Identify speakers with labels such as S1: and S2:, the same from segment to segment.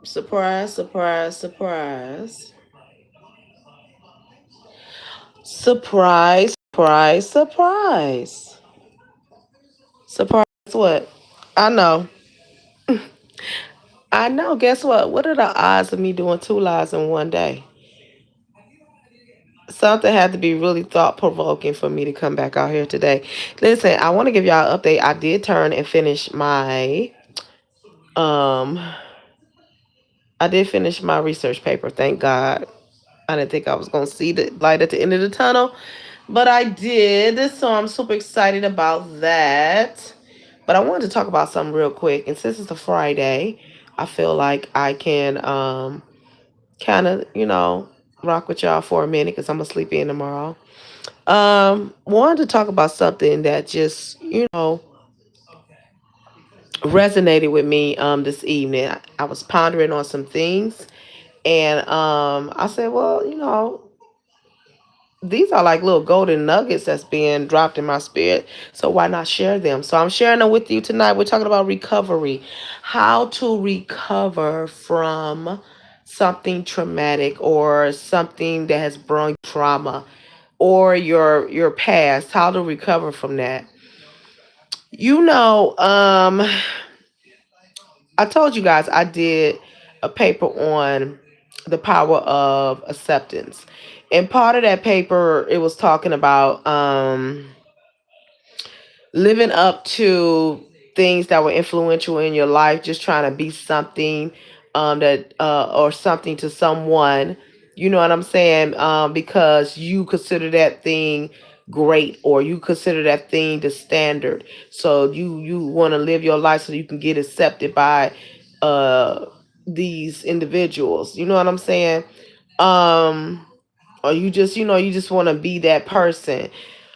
S1: Surprise, surprise, surprise. Surprise, surprise, surprise. Surprise what? I know. I know. Guess what? What are the odds of me doing two lives in one day? Something had to be really thought provoking for me to come back out here today. Listen, I want to give y'all an update. I did turn and finish my um I did finish my research paper. Thank God. I didn't think I was gonna see the light at the end of the tunnel. But I did, so I'm super excited about that. But I wanted to talk about something real quick. And since it's a Friday, I feel like I can kind of, rock with y'all for a minute because I'm gonna sleep in tomorrow. Wanted to talk about something that just, resonated with me this evening. I was pondering on some things and I said, well, these are like little golden nuggets that's being dropped in my spirit. So why not share them? So I'm sharing them with you tonight. We're talking about recovery, how to recover from something traumatic or something that has brought trauma or your past, how to recover from that. You know, I told you guys I did a paper on the power of acceptance. And part of that paper, it was talking about living up to things that were influential in your life, just trying to be something that or something to someone. You know what I'm saying? Because you consider that thing great or you consider that thing the standard. So you want to live your life so you can get accepted by uh these individuals. You know what I'm saying? Um or you just want to be that person.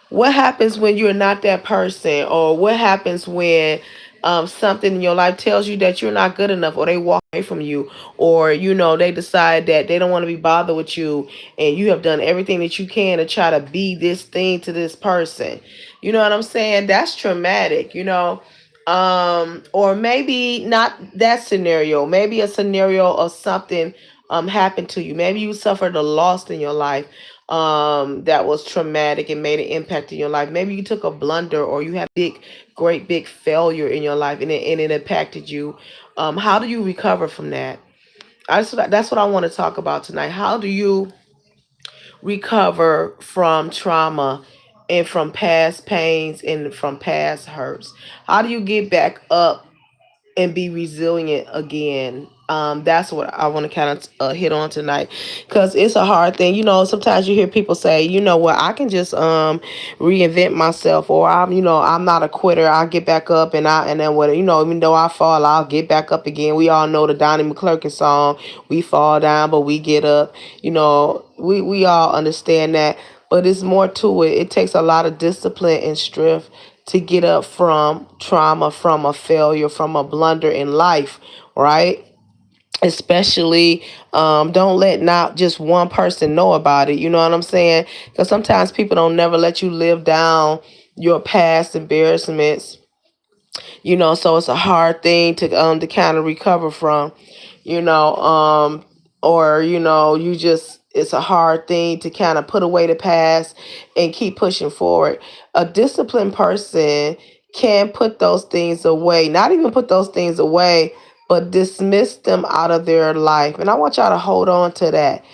S1: What happens when you're not that person, or what happens when something in your life tells you that you're not good enough, or they walk away from you, or they decide that they don't want to be bothered with you, and you have done everything that you can to try to be this thing to this person. You know what I'm saying? That's traumatic. Or maybe not that scenario. Maybe a scenario of something happened to you. Maybe you suffered a loss in your life that was traumatic and made an impact in your life. Maybe you took a blunder or you had great big failure in your life and it impacted you. How do you recover from that? That's what I want to talk about tonight. How do you recover from trauma and from past pains and from past hurts? How do you get back up and be resilient again? That's what I want to kind of hit on tonight, because it's a hard thing. Sometimes you hear people say, what, I can just reinvent myself, or I'm not a quitter. I'll get back up, and then what, even though I fall, I'll get back up again. We all know the Donnie McClurkin song, "We fall down but we get up." We all understand that, but it's more to it. It takes a lot of discipline and strength to get up from trauma, from a failure, from a blunder in life, right? Especially, don't let not just one person know about it. You know what I'm saying? Because sometimes people don't never let you live down your past embarrassments. So it's a hard thing to kind of recover from. you know um or you just, it's a hard thing to kind of put away the past and keep pushing forward. A disciplined person can put those things away, not even put those things away, but dismiss them out of their life. And I want y'all to hold on to that.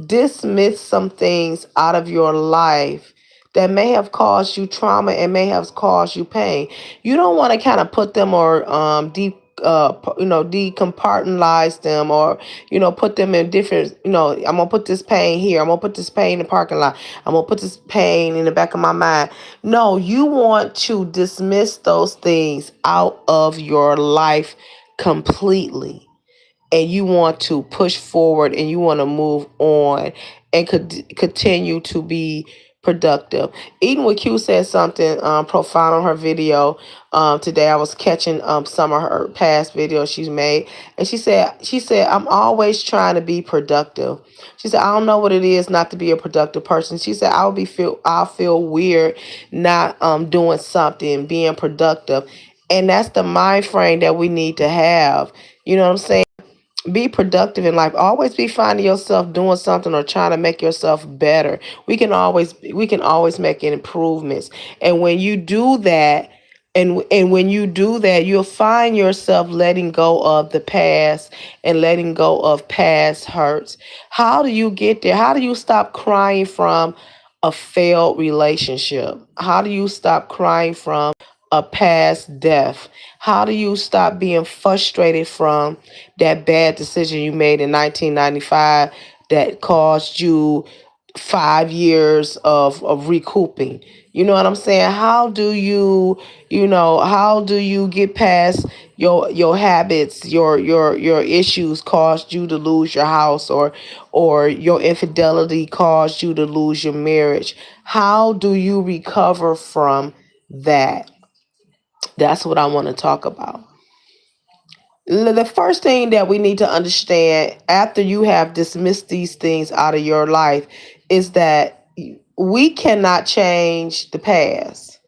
S1: Dismiss some things out of your life that may have caused you trauma and may have caused you pain. You don't want to kind of put them or decompartmentalize them, or put them in different. I'm gonna put this pain here, I'm gonna put this pain in the parking lot, I'm gonna put this pain in the back of my mind. No, you want to dismiss those things out of your life completely, and you want to push forward and you want to move on and could continue to be productive. Eden with Q said something profound on her video today. I was catching some of her past videos she's made, and she said I'm always trying to be productive. She said I don't know what it is not to be a productive person. She said I'll feel weird not doing something, being productive. And that's the mind frame that we need to have. You know what I'm saying? Be productive in life. Always be finding yourself doing something or trying to make yourself better. We can always make improvements. And when you do that, and when you do that, you'll find yourself letting go of the past and letting go of past hurts. How do you get there? How do you stop crying from a failed relationship? How do you stop crying from a past death? How do you stop being frustrated from that bad decision you made in 1995 that caused you 5 years of recouping? You know what I'm saying? How do you get past your habits, your issues caused you to lose your house, or your infidelity caused you to lose your marriage? How do you recover from that? That's what I want to talk about. The first thing that we need to understand after you have dismissed these things out of your life is that we cannot change the past.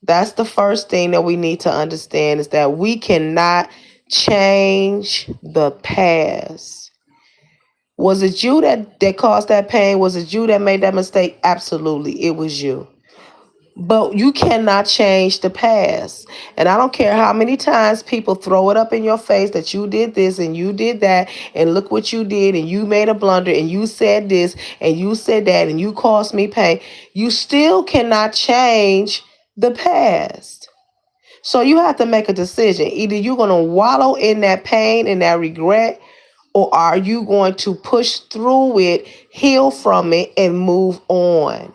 S1: That's the first thing that we need to understand, is that we cannot change the past. Was it you that caused that pain? Was it you that made that mistake? Absolutely, it was you. But you cannot change the past. And I don't care how many times people throw it up in your face that you did this and you did that, and look what you did, and you made a blunder, and you said this and you said that, and you caused me pain. You still cannot change the past. So you have to make a decision. Either you're going to wallow in that pain and that regret, or are you going to push through it, heal from it, and move on?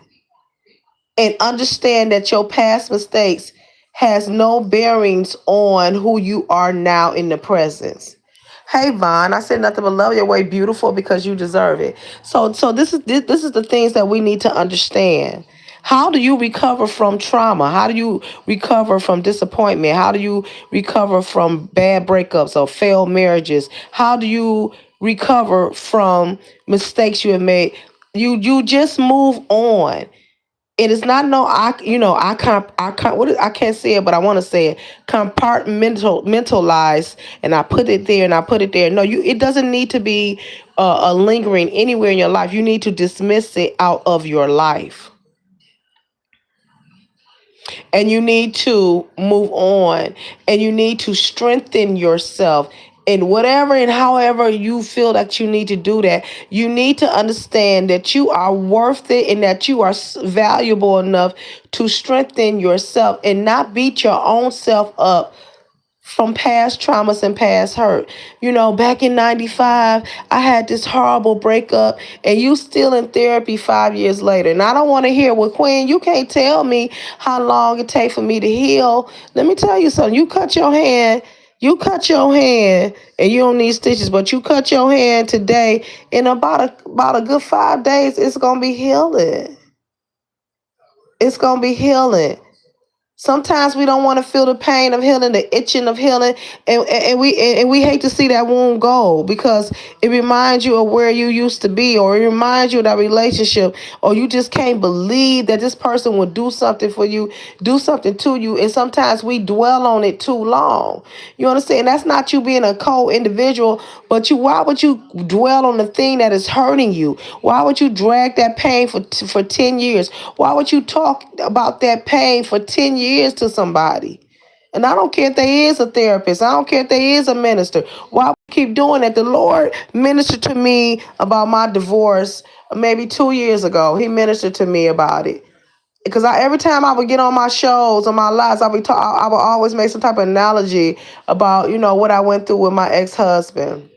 S1: And understand that your past mistakes has no bearings on who you are now in the present. Hey Vaughn, I said nothing but love your way, beautiful, because you deserve it. So this is the things that we need to understand. How do you recover from trauma? How do you recover from disappointment? How do you recover from bad breakups or failed marriages? How do you recover from mistakes you have made? You just move on. It is not no I can't say it, but I want to say it. Compartmentalize, and I put it there and I put it there. No, it doesn't need to be a lingering anywhere in your life. You need to dismiss it out of your life, and you need to move on, and you need to strengthen yourself in whatever and however you feel that you need to do that. You need to understand that you are worth it, and that you are valuable enough to strengthen yourself and not beat your own self up from past traumas and past hurt. Back in 95, I had this horrible breakup, and you still in therapy 5 years later. And I don't want to hear, well, Queen, you can't tell me how long it takes for me to heal. Let me tell you something. You cut your hand, and you don't need stitches, but you cut your hand today, in about a good 5 days, it's gonna be healing. It's gonna be healing. Sometimes we don't want to feel the pain of healing, the itching of healing, and we hate to see that wound go, because it reminds you of where you used to be, or it reminds you of that relationship, or you just can't believe that this person would do something for you, do something to you, and sometimes we dwell on it too long. You understand? That's not you being a cold individual, but why would you dwell on the thing that is hurting you? Why would you drag that pain for 10 years? Why would you talk about that pain for 10 years to somebody? And I don't care if they is a therapist. I don't care if they is a minister. Why would you keep doing that? The Lord ministered to me about my divorce maybe 2 years ago. He ministered to me about it. Because every time I would get on my shows, on my lives, I would always make some type of analogy about, what I went through with my ex-husband.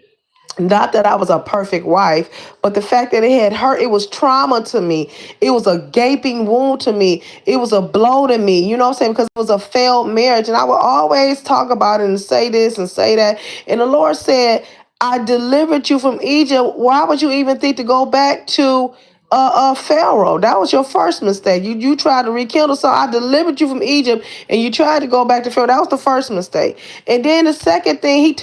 S1: Not that I was a perfect wife, but the fact that it had hurt, it was trauma to me. It was a gaping wound to me. It was a blow to me, you know what I'm saying? Because it was a failed marriage. And I would always talk about it and say this and say that. And the Lord said, I delivered you from Egypt. Why would you even think to go back to Pharaoh? That was your first mistake. You tried to rekindle. So I delivered you from Egypt, and you tried to go back to Pharaoh. That was the first mistake. And then the second thing, he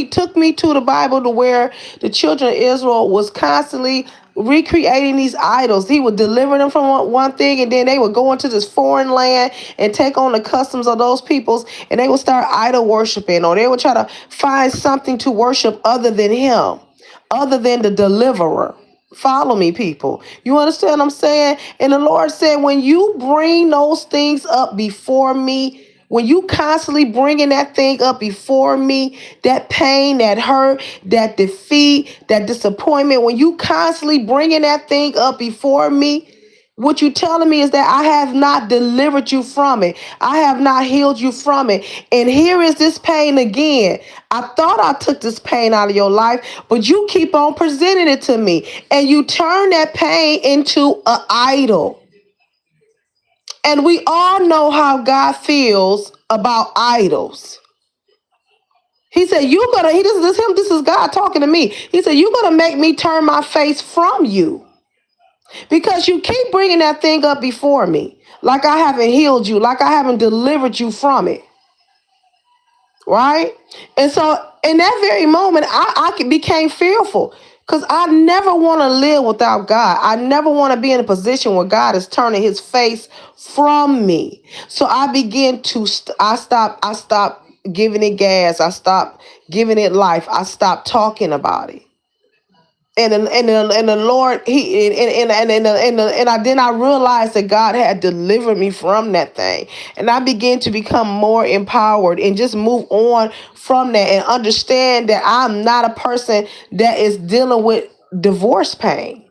S1: took me to the Bible, to where the children of Israel was constantly recreating these idols. He would deliver them from one thing, and then they would go into this foreign land and take on the customs of those peoples, and they would start idol worshiping, or they would try to find something to worship other than him, other than the deliverer. Follow me, people. You understand what I'm saying? And the Lord said, when you bring those things up before me, when you constantly bringing that thing up before me, that pain, that hurt, that defeat, that disappointment, when you constantly bringing that thing up before me, what you telling me is that I have not delivered you from it. I have not healed you from it. And here is this pain again. I thought I took this pain out of your life, but you keep on presenting it to me. And you turn that pain into an idol. And we all know how God feels about idols. He said, this is God talking to me. He said, you're going to make me turn my face from you because you keep bringing that thing up before me. Like I haven't healed you, like I haven't delivered you from it. Right? And so in that very moment, I became fearful because I never want to live without God. I never want to be in a position where God is turning his face from me. So I began to, I stopped giving it gas. I stopped giving it life. I stopped talking about it. And the Lord, he and I then I realized that God had delivered me from that thing, and I began to become more empowered and just move on from that and understand that I'm not a person that is dealing with divorce pain.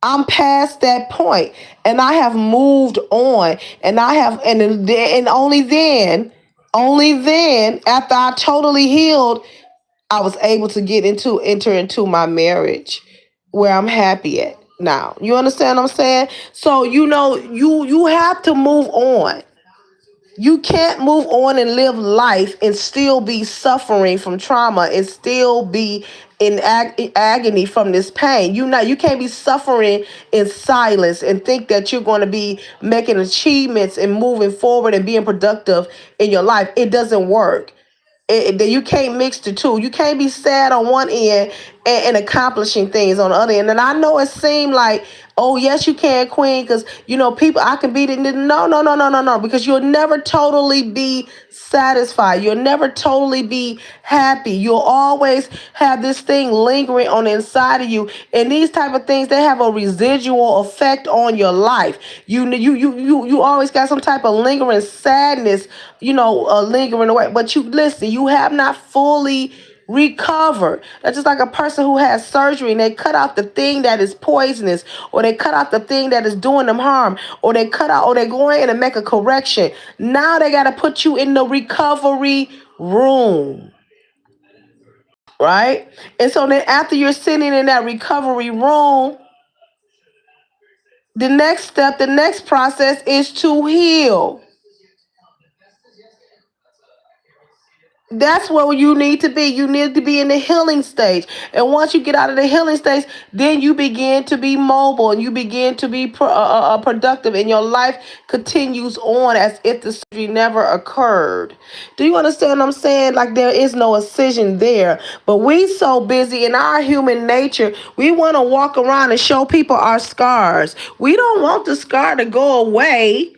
S1: I'm past that point, and I have moved on, and I have, and only then, after I totally healed, I was able to enter into my marriage where I'm happy at now. You understand what I'm saying? So you have to move on. You can't move on and live life and still be suffering from trauma and still be in agony from this pain. You can't be suffering in silence and think that you're going to be making achievements and moving forward and being productive in your life. It doesn't work. You can't mix the two. You can't be sad on one end and accomplishing things on the other end. And I know it seemed like, oh yes, you can, Queen, because people I can beat it. No, because you'll never totally be satisfied. You'll never totally be happy. You'll always have this thing lingering on the inside of you. And these type of things, they have a residual effect on your life. You always got some type of lingering sadness, lingering away. But you listen, you have not fully recovered. That's just like a person who has surgery and they cut out the thing that is poisonous, or they cut out the thing that is doing them harm, or they go in and make a correction. Now they got to put you in the recovery room. Right? And so then after you're sitting in that recovery room, the next process is to heal. That's where you need to be. You need to be in the healing stage. And once you get out of the healing stage, then you begin to be mobile and you begin to be productive, and your life continues on as if the surgery never occurred. Do you understand what I'm saying? Like there is no incision there. But we so busy in our human nature, we want to walk around and show people our scars. We don't want the scar to go away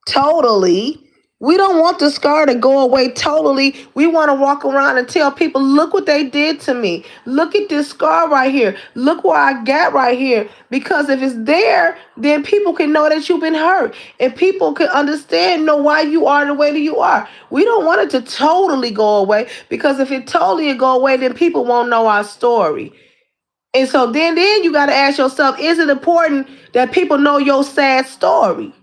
S1: totally. We don't want the scar to go away totally. We want to walk around and tell people, look what they did to me. Look at this scar right here. Look where I got right here. Because if it's there, then people can know that you've been hurt. And people can understand, know why you are the way that you are. We don't want it to totally go away, because if it totally go away, then people won't know our story. And so then you got to ask yourself, is it important that people know your sad story?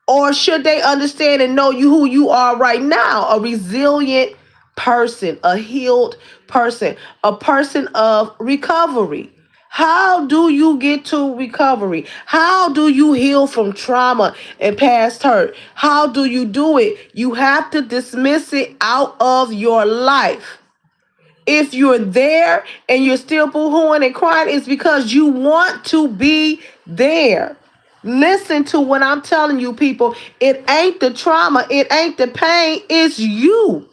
S1: Or should they understand and know who you are right now? A resilient person, a healed person, a person of recovery. How do you get to recovery? How do you heal from trauma and past hurt? How do you do it? You have to dismiss it out of your life. If you're there and you're still boo-hooing and crying, it's because you want to be there. Listen to what I'm telling you, people. It ain't the trauma. It ain't the pain. It's you.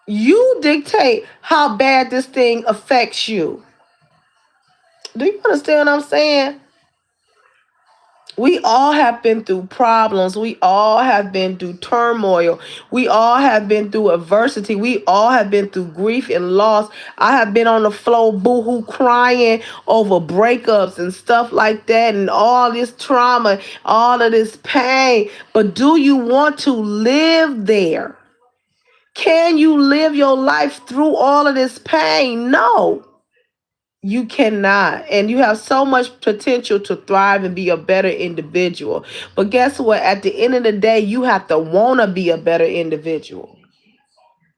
S1: You dictate how bad this thing affects you. Do you understand what I'm saying? We all have been through problems. We all have been through turmoil. We all have been through adversity. We all have been through grief and loss. I have been on the floor boohoo crying over breakups and stuff like that and all this trauma, all of this pain. But do you want to live there? Can you live your life through all of this pain? No. You cannot. And you have so much potential to thrive and be a better individual. But guess what? At the end of the day, you have to want to be a better individual.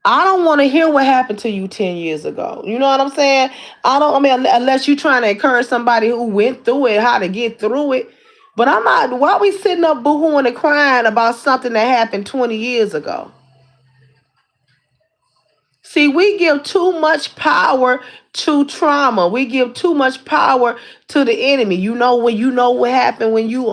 S1: I don't want to hear what happened to you 10 years ago. You know what I'm saying? I mean, unless you're trying to encourage somebody who went through it, how to get through it. But I'm not, why are we sitting up boohooing and crying about something that happened 20 years ago? See, we give too much power to trauma. We give too much power to the enemy. You know, when you know what happened, when you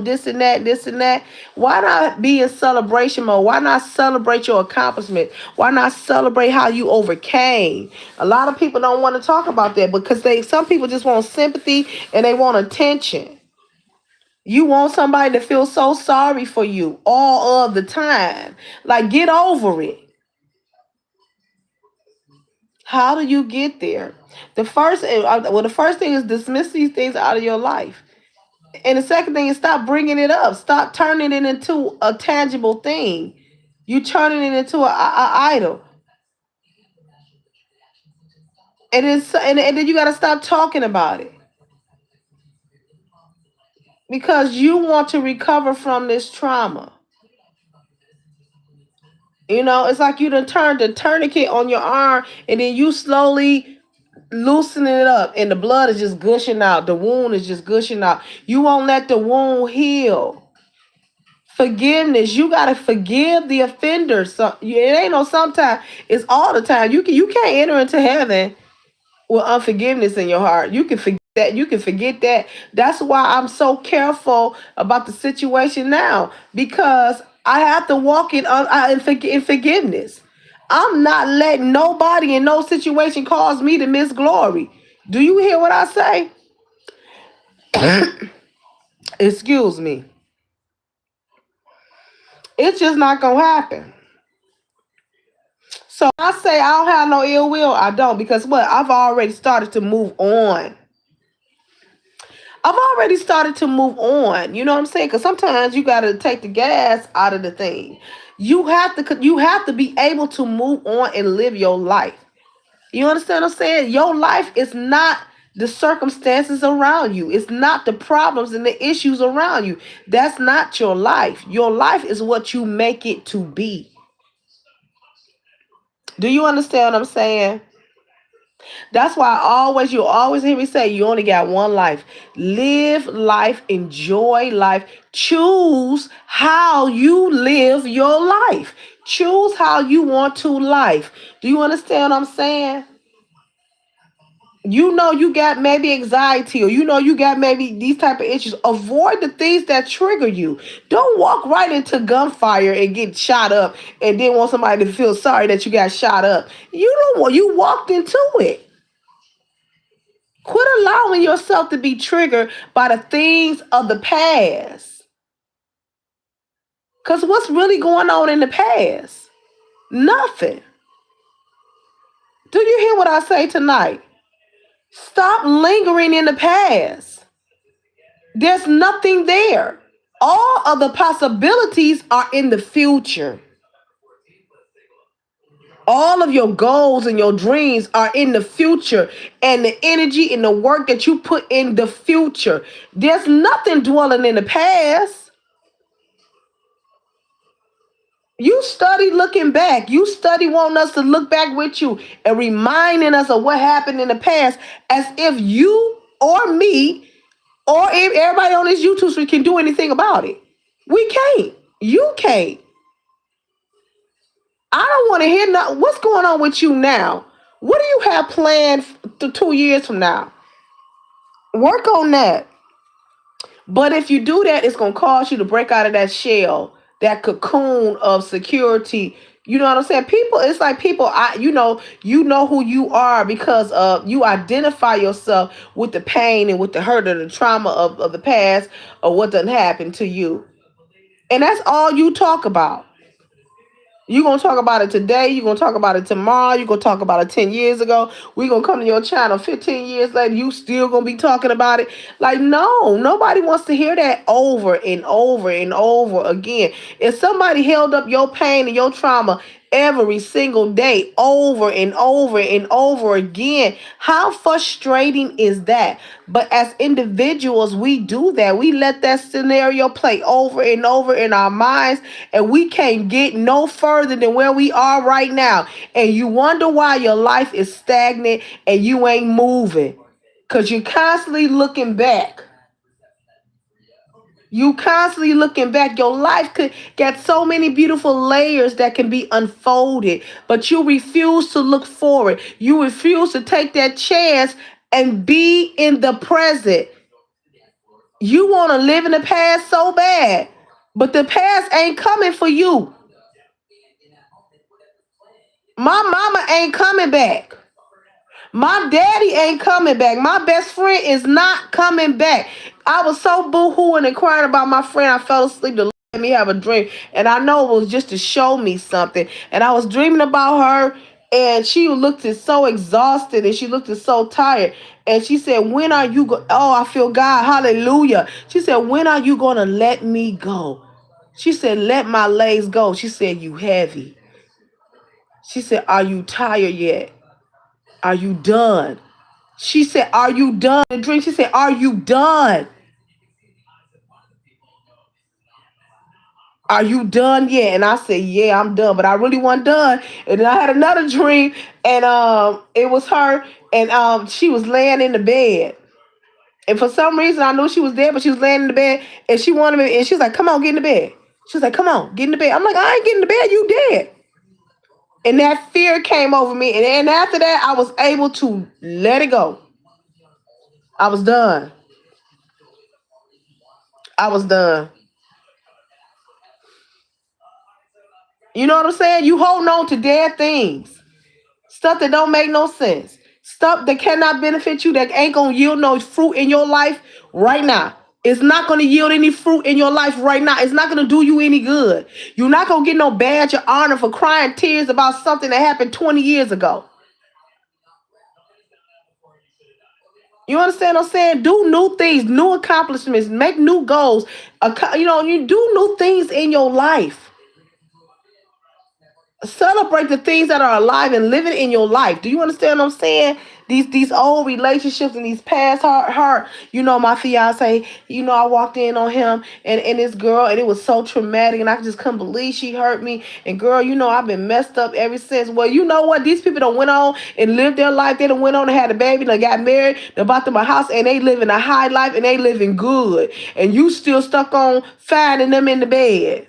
S1: this and that, this and that. Why not be in celebration mode? Why not celebrate your accomplishment? Why not celebrate how you overcame? A lot of people don't want to talk about that because some people just want sympathy and they want attention. You want somebody to feel so sorry for you all of the time. Like, get over it. How do you get there? The first thing is dismiss these things out of your life, and the second thing is stop bringing it up. Stop turning it into a tangible thing. You turning it into a idol, and then you got to stop talking about it because you want to recover from this trauma. You know, it's like you done turned the tourniquet on your arm, and then you slowly loosening it up and the blood is just gushing out. The wound is just gushing out. You won't let the wound heal. Forgiveness. You gotta forgive the offender. So it ain't no sometimes, it's all the time. You can't enter into heaven with unforgiveness in your heart. You can forget that. You can forget that. That's why I'm so careful about the situation now, because I have to walk in forgiveness. I'm not letting nobody in no situation cause me to miss glory. Do you hear what I say? Excuse me. It's just not gonna happen. So I say I don't have no ill will. I don't, because what? I've already started to move on. I've already started to move on. You know what I'm saying? Because sometimes you got to take the gas out of the thing. You have to be able to move on and live your life. You understand what I'm saying? Your life is not the circumstances around you. It's not the problems and the issues around you. That's not your life. Your life is what you make it to be. Do you understand what I'm saying? That's why you always hear me say you only got one life. Live life, enjoy life, choose how you live your life. Choose how you want to life. Do you understand what I'm saying? You know you got maybe anxiety, or you know you got maybe these type of issues. Avoid the things that trigger you. Don't walk right into gunfire and get shot up and then want somebody to feel sorry that you got shot up. You walked into it. Quit allowing yourself to be triggered by the things of the past. Because what's really going on in the past? Nothing. Do you hear what I say tonight? Stop lingering in the past. There's nothing there. All of the possibilities are in the future. All of your goals and your dreams are in the future, and the energy and the work that you put in the future. There's nothing dwelling in the past. You study looking back. You study wanting us to look back with you and reminding us of what happened in the past, as if you or me or if everybody on this YouTube stream can do anything about it. We can't. You can't. I don't want to hear what's going on with you now. What do you have planned to 2 years from now? Work on that. But if you do that, it's going to cause you to break out of that shell, that cocoon of security You know what I'm saying? People, it's like people, you know who you are because you identify yourself with the pain and with the hurt or the trauma of the past or what done happened to you. And that's all you talk about. You're gonna talk about it today, you're gonna talk about it tomorrow, you're gonna talk about it 10 years ago. We're gonna come to your channel 15 years later, you still gonna be talking about it. Like, no, nobody wants to hear that over and over and over again. If somebody held up your pain and your trauma every single day over and over and over again, how frustrating is that? But as individuals, we do that. We let that scenario play over and over in our minds, and we can't get no further than where we are right now. And you wonder why your life is stagnant and you ain't moving, because you're constantly looking back. You constantly looking back. Your life could get so many beautiful layers that can be unfolded, but you refuse to look forward. You refuse to take that chance and be in the present. You want to live in the past so bad, but the past ain't coming for you. My mama ain't coming back. My daddy ain't coming back. My best friend is not coming back. I was so boo-hooing and crying about my friend. I fell asleep to let me have a dream. And I know it was just to show me something. And I was dreaming about her. And she looked so exhausted and she looked so tired. And she said, when are you oh, I feel God. Hallelujah. She said, when are you going to let me go? She said, let my legs go. She said, you heavy. She said, are you tired yet? Are you done? She said, are you done? The dream, she said, are you done? Are you done yet? And I said, yeah, I'm done. But I really wasn't done. And then I had another dream, and it was her, and she was laying in the bed. And for some reason, I knew she was there, but she was laying in the bed, and she wanted me, and she was like, come on, get in the bed. She was like, come on, get in the bed. I'm like, I ain't getting in the bed, you dead. And that fear came over me. And then after that, I was able to let it go. I was done. I was done. You know what I'm saying? You holding on to dead things. Stuff that don't make no sense. Stuff that cannot benefit you, that ain't going to yield no fruit in your life right now. It's not going to yield any fruit in your life right now. It's not going to do you any good. You're not going to get no badge of honor for crying tears about something that happened 20 years ago. You understand what I'm saying? Do new things, new accomplishments, make new goals. You do new things in your life. Celebrate the things that are alive and living in your life. Do you understand what I'm saying? These old relationships and these past heart. My fiance, I walked in on him and this girl, and it was so traumatic, and I just couldn't believe she hurt me. And girl, I've been messed up ever since. Well, you know what? These people done went on and lived their life. They done went on and had a baby, they got married, they bought them a house, and they living a high life, and they living good. And you still stuck on finding them in the bed.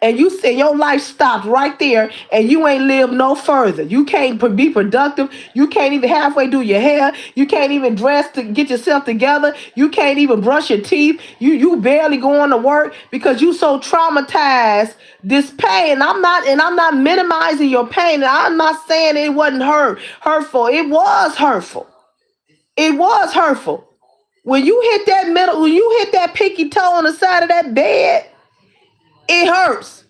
S1: And you say your life stopped right there, and you ain't lived no further. You can't be productive. You can't even halfway do your hair. You can't even dress to get yourself together. You can't even brush your teeth. You barely going to work because you so traumatized. This pain, I'm not minimizing your pain. I'm not saying it wasn't hurtful. It was hurtful. It was hurtful. When you hit that middle, when you hit that pinky toe on the side of that bed, it hurts.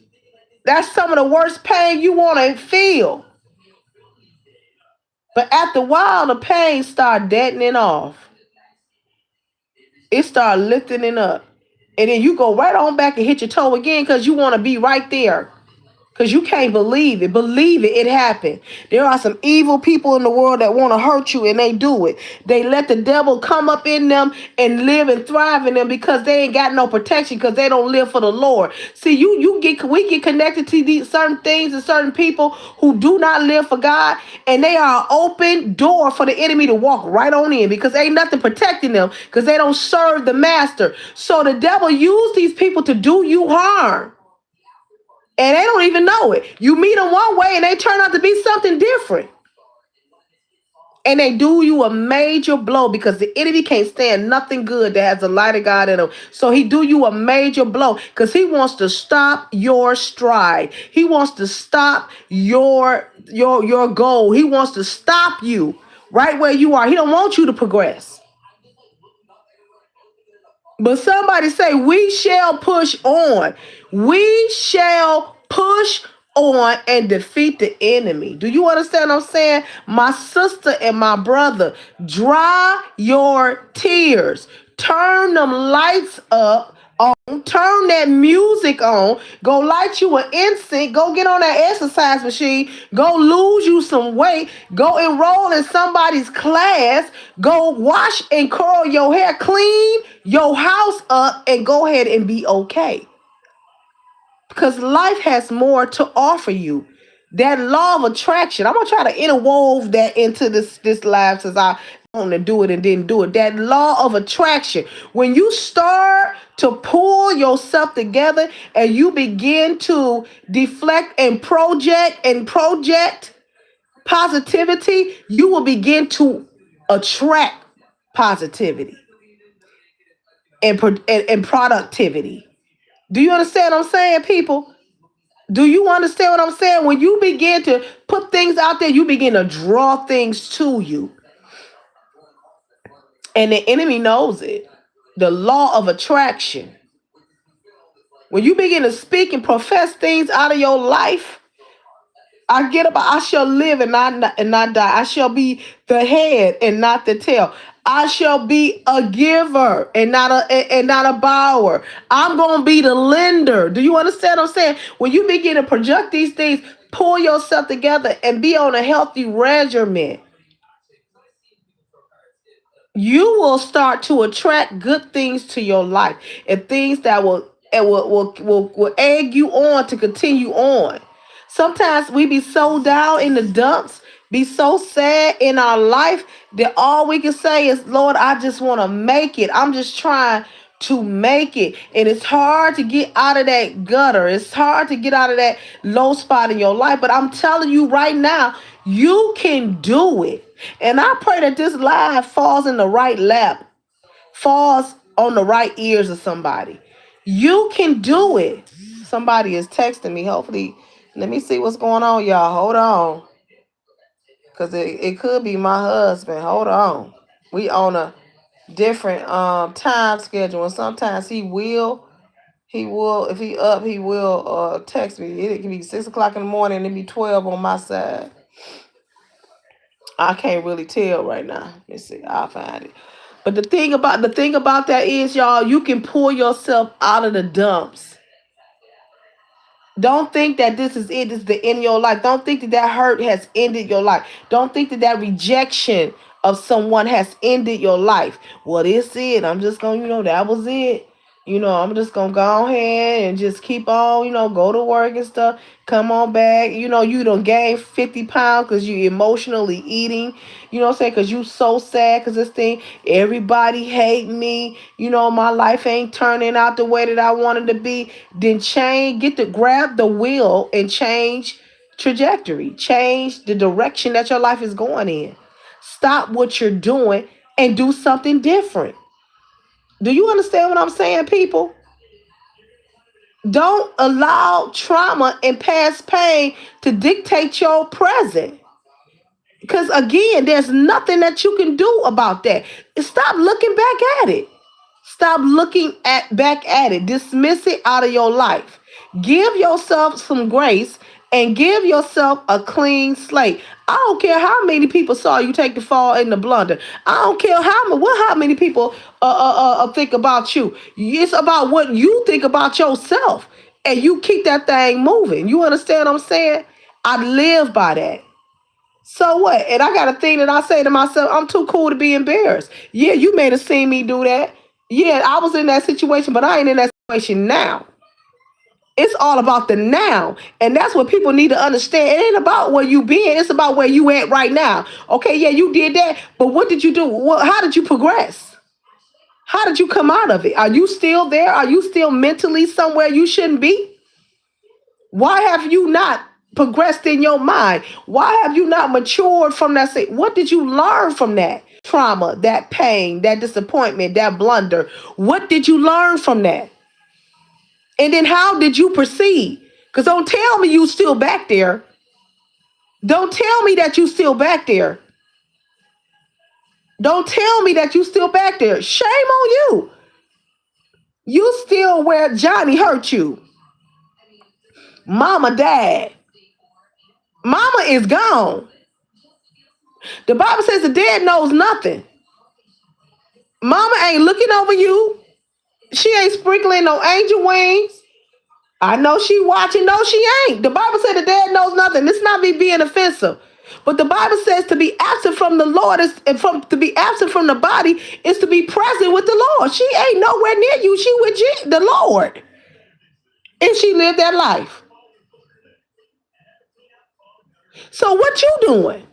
S1: That's some of the worst pain you want to feel. But after a while, the pain start deadening off. It start lifting up. And then you go right on back and hit your toe again because you want to be right there. Because you can't believe it. Believe it. It happened. There are some evil people in the world that want to hurt you, and they do it. They let the devil come up in them and live and thrive in them because they ain't got no protection, because they don't live for the Lord. See, we get connected to these certain things and certain people who do not live for God, and they are an open door for the enemy to walk right on in because ain't nothing protecting them because they don't serve the master. So the devil used these people to do you harm. And they don't even know it. You meet them one way and they turn out to be something different. And they do you a major blow because the enemy can't stand nothing good that has the light of God in him. So he do you a major blow because he wants to stop your stride. He wants to stop your goal. He wants to stop you right where you are. He don't want you to progress. But somebody say, we shall push on. We shall push on and defeat the enemy. Do you understand what I'm saying? My sister and my brother, dry your tears. Turn them lights up. Turn that music on. Go light you an incense. Go get on that exercise machine. Go lose you some weight. Go enroll in somebody's class. Go wash and curl your hair. Clean your house up and go ahead and be okay. Because life has more to offer you. That law of attraction. I'm gonna try to interwove that into this live since I want to do it and didn't do it. That law of attraction. When you start to pull yourself together and you begin to deflect and project positivity, you will begin to attract positivity and productivity. Do you understand what I'm saying, people? Do you understand what I'm saying? When you begin to put things out there, you begin to draw things to you. And the enemy knows it. The law of attraction. When you begin to speak and profess things out of your life, I shall live and not die. I shall be the head and not the tail. I shall be a giver and not a borrower. I'm gonna be the lender. Do you understand what I'm saying? When you begin to project these things, pull yourself together and be on a healthy regimen, you will start to attract good things to your life and things that will egg you on to continue on. Sometimes we be so down in the dumps, be so sad in our life that all we can say is, Lord, I just want to make it. I'm just trying to make it. And it's hard to get out of that gutter. It's hard to get out of that low spot in your life. But I'm telling you right now, you can do it. And I pray that this live falls in the right lap, falls on the right ears of somebody. You can do it. Somebody is texting me. Hopefully, let me see what's going on, y'all. Hold on. Because it could be my husband. Hold on. We on a different time schedule. And sometimes he will, if he will text me. It can be 6 o'clock in the morning and it be 12 on my side. I can't really tell right now. Let's see. I'll find it. But the thing about that is, y'all, you can pull yourself out of the dumps. Don't think that this is it. This is the end of your life. Don't think that that hurt has ended your life. Don't think that that rejection of someone has ended your life. Well, this it. I'm just gonna, that was it. I'm just gonna go ahead and just keep on, go to work and stuff. Come on back. You done gained 50 pounds because you emotionally eating. You know what I'm saying? Because you so sad because this thing, everybody hate me. My life ain't turning out the way that I wanted to be. Then grab the wheel and change trajectory. Change the direction that your life is going in. Stop what you're doing and do something different. Do you understand what I'm saying, people? Don't allow trauma and past pain to dictate your present. Because again, there's nothing that you can do about that. Stop looking back at it. Stop looking back at it. Dismiss it out of your life. Give yourself some grace and give yourself a clean slate. I don't care how many people saw you take the fall in the blunder. I don't care how many people think about you. It's about what you think about yourself, and you keep that thing moving. You understand what I'm saying? I live by that. So what? And I got a thing that I say to myself, I'm too cool to be embarrassed. Yeah, you may have seen me do that. Yeah, I was in that situation, but I ain't in that situation now. It's all about the now. And that's what people need to understand. It ain't about where you been. It's about where you at right now. Okay, yeah, you did that. But what did you do? How did you progress? How did you come out of it? Are you still there? Are you still mentally somewhere you shouldn't be? Why have you not progressed in your mind? Why have you not matured from that? What did you learn from that trauma, that pain, that disappointment, that blunder? What did you learn from that? And then how did you proceed? Because don't tell me you still back there. Don't tell me that you still back there. Don't tell me that you still back there. Shame on you. You still where Johnny hurt you. Mama died. Mama is gone. The Bible says the dead knows nothing. Mama ain't looking over you. She ain't sprinkling no angel wings. I know she watching. No, she ain't. The Bible said the dead knows nothing. This is not me being offensive. But the Bible says to be absent from the Lord is to be absent from the body is to be present with the Lord. She ain't nowhere near you. She with the Lord. And she lived that life. So what you doing?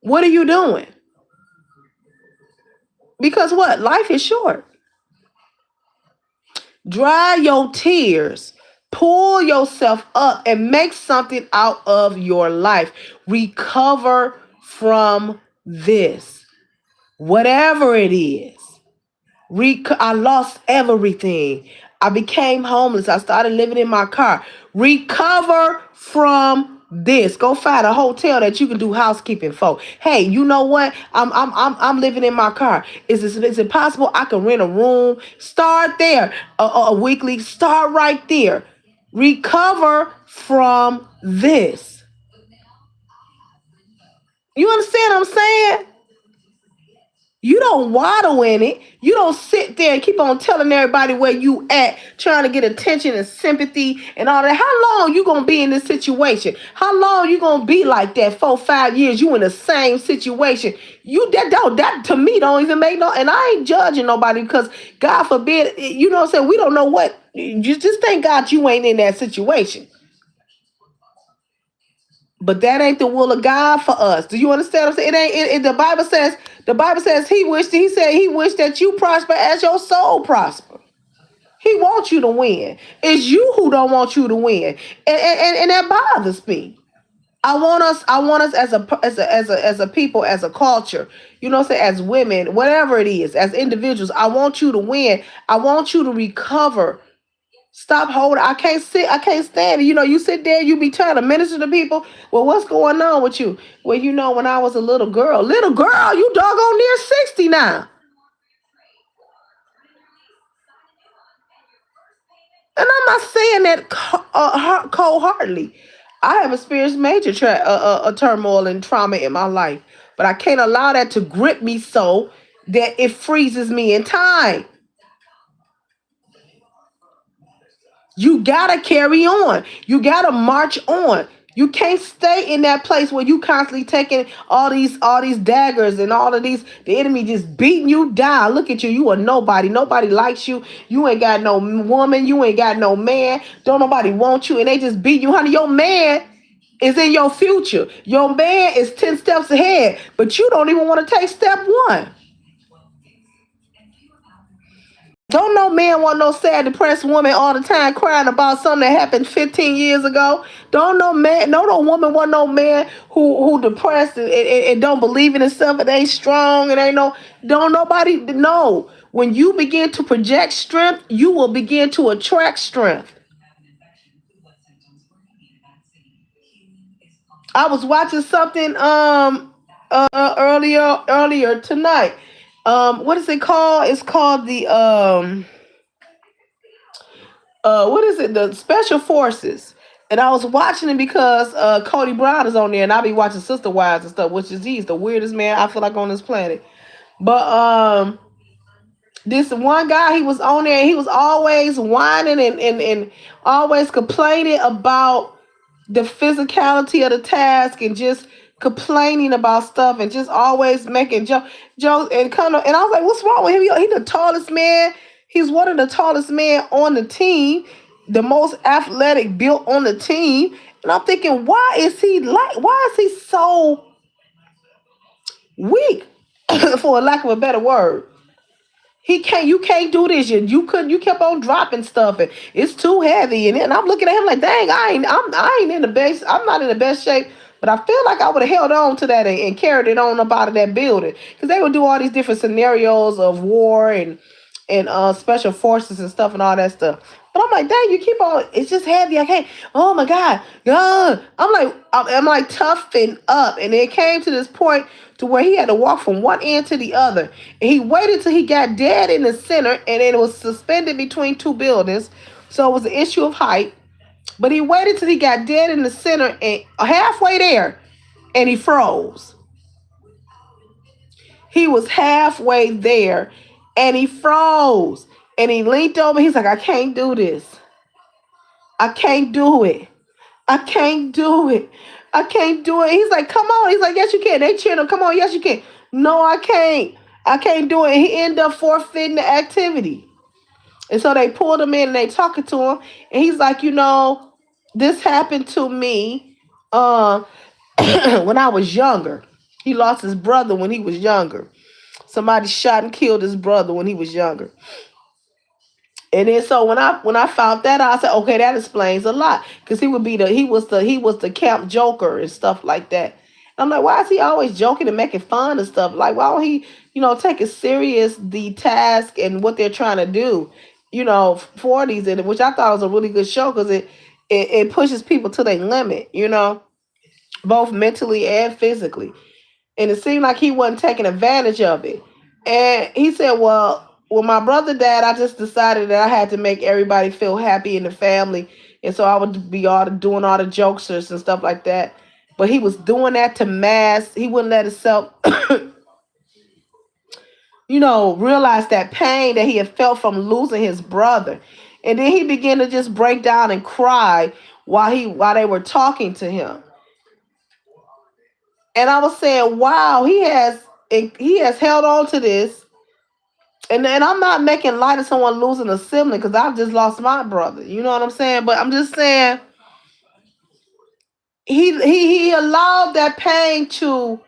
S1: What are you doing? Because what? Life is short. Dry your tears. Pull yourself up and make something out of your life. Recover from this. Whatever it is. I lost everything. I became homeless. I started living in my car. Recover from this. Go find a hotel that you can do housekeeping for. Hey, you know what? I'm living in my car. Is it possible I can rent a room? Start there. A weekly. Start right there. Recover from this. You understand what I'm saying? You don't waddle in it. You don't sit there and keep on telling everybody where you at, trying to get attention and sympathy and all that. How long you gonna be in this situation? How long you gonna be like that? 4-5 years, you in the same situation. That to me don't even make no. And I ain't judging nobody because God forbid, you know what I'm saying? We don't know what. You just thank God you ain't in that situation. But that ain't the will of God for us. Do you understand what I'm saying? It ain't. The Bible says he wished that you prosper as your soul prosper. He wants you to win. It's you who don't want you to win, and that bothers me. I want us as a people, as a culture. You know what I'm saying? As women, whatever it is, as individuals, I want you to win. I want you to recover. Stop holding. I can't stand it. You know, you sit there, you be trying to minister to people. Well, what's going on with you? Well, you know, when I was a little girl, you doggone near 60 now. And I'm not saying that cold-heartedly. I have experienced major turmoil and trauma in my life, but I can't allow that to grip me so that it freezes me in time. You gotta carry on. You gotta march on. You can't stay in that place where you constantly taking all these daggers and all of these the enemy just beating you down. Look at you. You are nobody. Nobody likes you. You ain't got no woman. You ain't got no man. Don't nobody want you. And they just beat you, honey. Your man is in your future. Your man is 10 steps ahead, but you don't even want to take step one. Don't no man want no sad, depressed woman all the time crying about something that happened 15 years ago. Don't no man, no woman want no man who depressed and don't believe in himself and ain't strong and ain't no, don't nobody know. When you begin to project strength, you will begin to attract strength. I was watching something earlier tonight. What is it called? It's called the what is it? The Special Forces. And I was watching it because Cody Brown is on there, and I be watching Sister Wives and stuff, which is he's the weirdest man I feel like on this planet. But this one guy, he was on there, and he was always whining and always complaining about the physicality of the task and just complaining about stuff and just always making jokes and kind of. And I was like, what's wrong with him? He's the tallest man. He's one of the tallest men on the team, the most athletic built on the team. And I'm thinking, why is he so weak, for a lack of a better word? You can't do this. You kept on dropping stuff and it's too heavy. And I'm looking at him like, dang, I ain't in the best, I'm not in the best shape. But I feel like I would have held on to that and carried it on up out of that building. Because they would do all these different scenarios of war and special forces and stuff and all that stuff. But I'm like, dang, you keep on, it's just heavy. I can't, oh my God. I'm like toughened up. And it came to this point to where he had to walk from one end to the other. And he waited till he got dead in the center, and then it was suspended between two buildings. So it was an issue of height. But he waited till he got dead in the center and halfway there, and he froze. He was halfway there and he froze. And he leaned over. He's like, I can't do this. I can't do it. I can't do it. I can't do it. He's like, come on. He's like, yes, you can. They cheering him. Come on. Yes, you can. No, I can't. I can't do it. And he ended up forfeiting the activity. And so they pulled him in and they talking to him. And he's like, this happened to me when I was younger. He lost his brother when he was younger. Somebody shot and killed his brother when he was younger. And then so when I found that out, I said, okay, that explains a lot. Because he was the camp joker and stuff like that. And I'm like, why is he always joking and making fun and stuff? Like, why don't he, take it serious, the task and what they're trying to do, for these, and which I thought was a really good show because it pushes people to their limit, both mentally and physically. And it seemed like he wasn't taking advantage of it. And he said, well, when my brother died, I just decided that I had to make everybody feel happy in the family. And so I would be doing all the jokesters and stuff like that. But he was doing that to mask. He wouldn't let himself, realize that pain that he had felt from losing his brother. And then he began to just break down and cry while they were talking to him. And I was saying, wow, he has held on to this. And I'm not making light of someone losing a sibling because I've just lost my brother. You know what I'm saying? But I'm just saying he allowed that pain to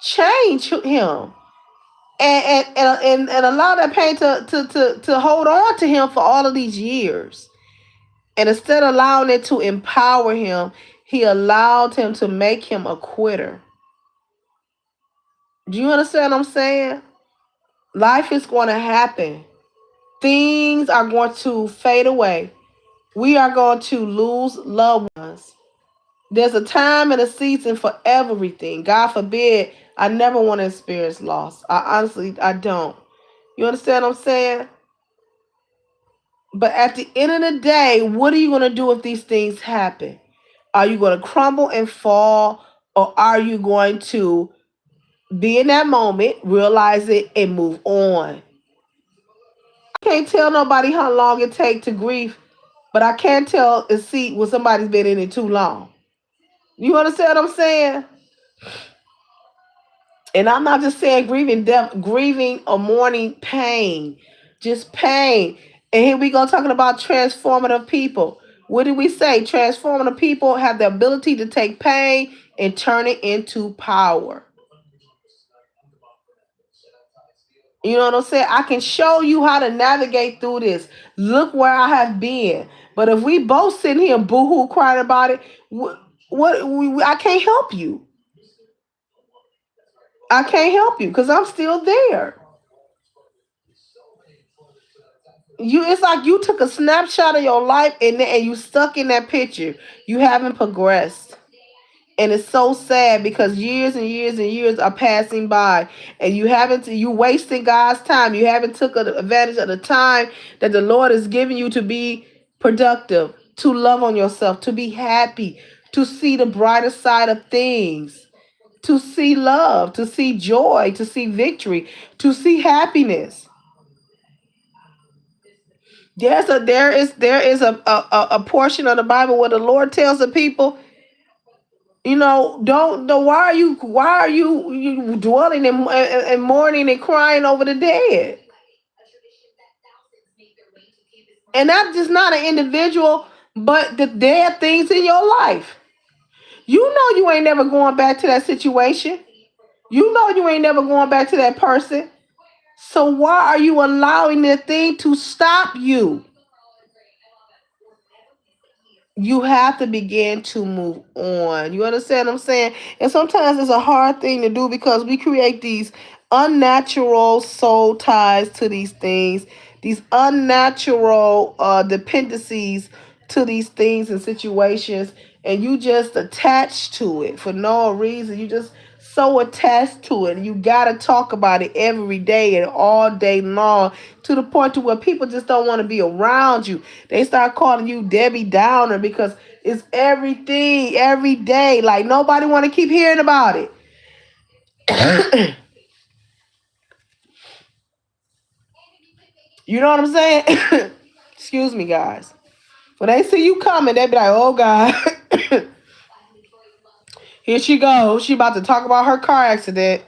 S1: change him and allow that pain to hold on to him for all of these years. And instead of allowing it to empower him, he allowed him to make him a quitter. Do you understand what I'm saying? Life is going to happen. Things are going to fade away. We are going to lose loved ones. There's a time and a season for everything. God forbid, I never want to experience loss. I don't. You understand what I'm saying? But at the end of the day, what are you going to do if these things happen? Are you going to crumble and fall, or are you going to be in that moment, realize it, and move on? I can't tell nobody how long it takes to grieve, but I can tell and see when somebody's been in it too long. You understand what I'm saying? And I'm not just saying grieving death, grieving or mourning pain, just pain. And here we go talking about transformative people. What did we say? Transformative people have the ability to take pain and turn it into power. You know what I'm saying? I can show you how to navigate through this. Look where I have been. But if we both sitting here boohoo crying about it, I can't help you. I can't help you because I'm still there. It's like you took a snapshot of your life and you stuck in that picture. You haven't progressed. And it's so sad because years and years and years are passing by and you wasting God's time. You haven't took advantage of the time that the Lord has given you to be productive, to love on yourself, to be happy, to see the brighter side of things, to see love, to see joy, to see victory, to see happiness. There is a portion of the Bible where the Lord tells the people, don't know why are you dwelling and mourning and crying over the dead? And that's just not an individual, but the dead things in your life. You know you ain't never going back to that situation. You know you ain't never going back to that person. So why are you allowing that thing to stop you? You have to begin to move on. You understand what I'm saying? And sometimes it's a hard thing to do because we create these unnatural soul ties to these things, these unnatural dependencies to these things and situations, and you just attach to it for no reason. You just so attached to it. You gotta talk about it every day and all day long to the point to where people just don't want to be around you. They start calling you Debbie Downer because it's everything every day. Like nobody want to keep hearing about it. You know what I'm saying? Excuse me, guys. When they see you coming, they be like, "Oh God, here she goes. She about to talk about her car accident.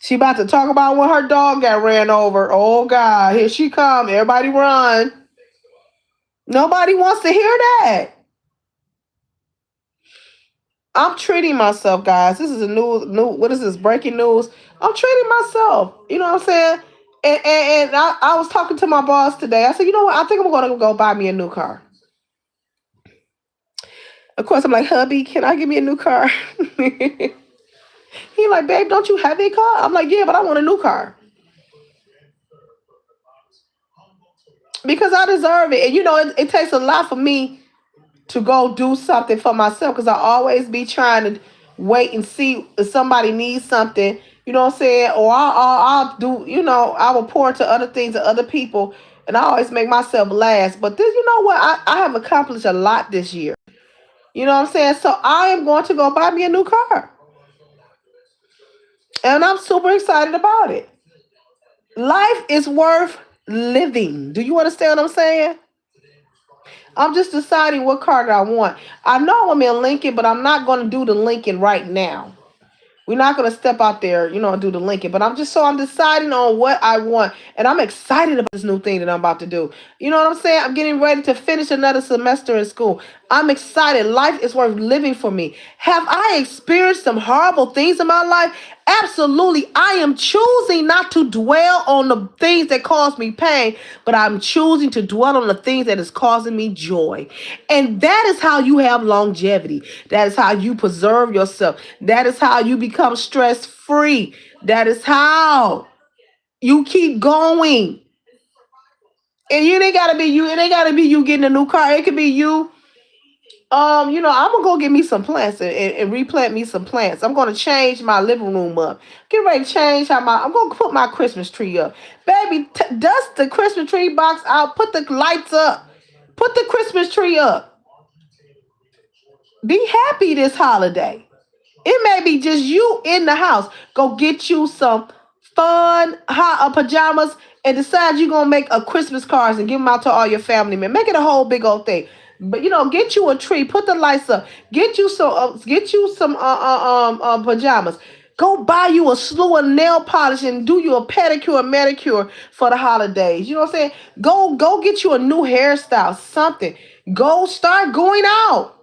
S1: She about to talk about when her dog got ran over. Oh God, here she come. Everybody run." Nobody wants to hear that. I'm treating myself, guys. This is a new. What is this? Breaking news. I'm treating myself. You know what I'm saying? And I was talking to my boss today. I said, you know what? I think I'm gonna go buy me a new car. Of course, I'm like, hubby, can I give me a new car? He like, babe, don't you have a car? I'm like, yeah, but I want a new car because I deserve it. And you know, it takes a lot for me to go do something for myself because I always be trying to wait and see if somebody needs something, you know what I'm saying? Or I'll do, you know, I will pour into other things and other people and I always make myself last. But this, you know what? I have accomplished a lot this year. You know what I'm saying? So I am going to go buy me a new car. And I'm super excited about it. Life is worth living. Do you understand what I'm saying? I'm just deciding what car that I want. I know I'm in Lincoln, but I'm not going to do the Lincoln right now. We're not going to step out there, you know, and do the Lincoln. But I'm deciding on what I want. And I'm excited about this new thing that I'm about to do. You know what I'm saying? I'm getting ready to finish another semester in school. I'm excited. Life is worth living for me. Have I experienced some horrible things in my life? Absolutely. I am choosing not to dwell on the things that cause me pain, but I'm choosing to dwell on the things that is causing me joy. And that is how you have longevity. That is how you preserve yourself. That is how you become stress free. That is how you keep going. And it ain't gotta be you. It ain't gotta be you getting a new car. It could be you. You know, I'm gonna go get me some plants and replant me some plants. I'm gonna change my living room up. Get ready to change how I'm gonna put my Christmas tree up. Baby, dust the Christmas tree box out. Put the lights up. Put the Christmas tree up. Be happy this holiday. It may be just you in the house. Go get you some fun hot pajamas and decide you're gonna make a Christmas cards and give them out to all your family members. Make it a whole big old thing. But you know, get you a tree, put the lights up, get you some pajamas. Go buy you a slew of nail polish and do you a pedicure and manicure for the holidays. You know what I'm saying? Go get you a new hairstyle, something. Go start going out.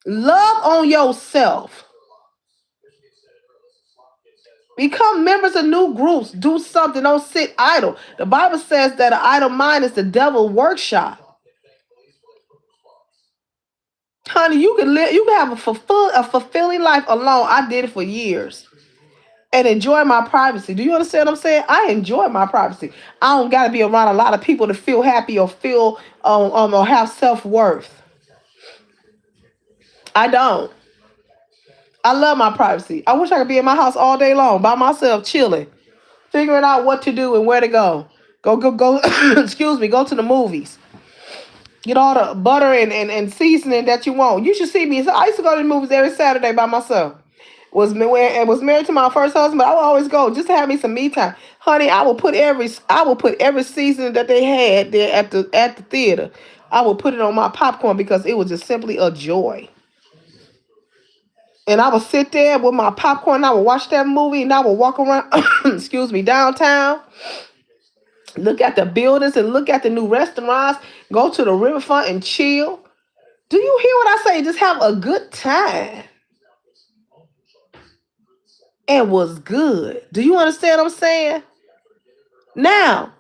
S1: Love on yourself. Become members of new groups. Do something. Don't sit idle. The Bible says that an idle mind is the devil's workshop. Honey, you can live. You can have a fulfilling life alone. I did it for years and enjoy my privacy. Do you understand what I'm saying? I enjoy my privacy. I don't got to be around a lot of people to feel happy or feel or have self worth. I don't. I love my privacy. I wish I could be in my house all day long by myself, chilling, figuring out what to do and where to go. Go. Excuse me. Go to the movies. Get all the butter and seasoning that you want. You should see me. So I used to go to the movies every Saturday by myself. Was married to my first husband, but I would always go just to have me some me time. Honey, I will put every seasoning that they had there at the theater. I would put it on my popcorn because it was just simply a joy. And I would sit there with my popcorn and I would watch that movie and I would walk around, excuse me, downtown, look at the buildings and look at the new restaurants, go to the riverfront and chill. Do you hear what I say? Just have a good time. and was good. Do you understand what I'm saying? Now,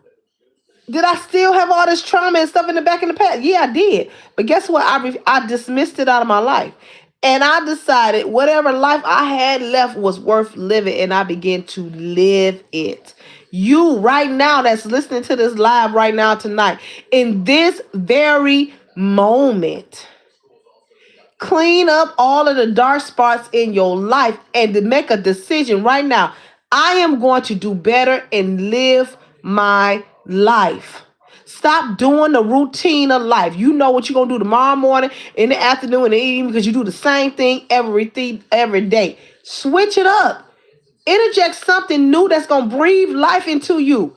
S1: did I still have all this trauma and stuff in the back in the past? Yeah, I did. But guess what? I dismissed it out of my life. And I decided whatever life I had left was worth living, and I began to live it. You right now that's listening to this live right now tonight, in this very moment, clean up all of the dark spots in your life and to make a decision right now. I am going to do better and live my life. Stop doing the routine of life. You know what you're gonna do tomorrow morning, in the afternoon, in the evening, because you do the same thing every day. Switch it up. Interject something new that's gonna breathe life into you.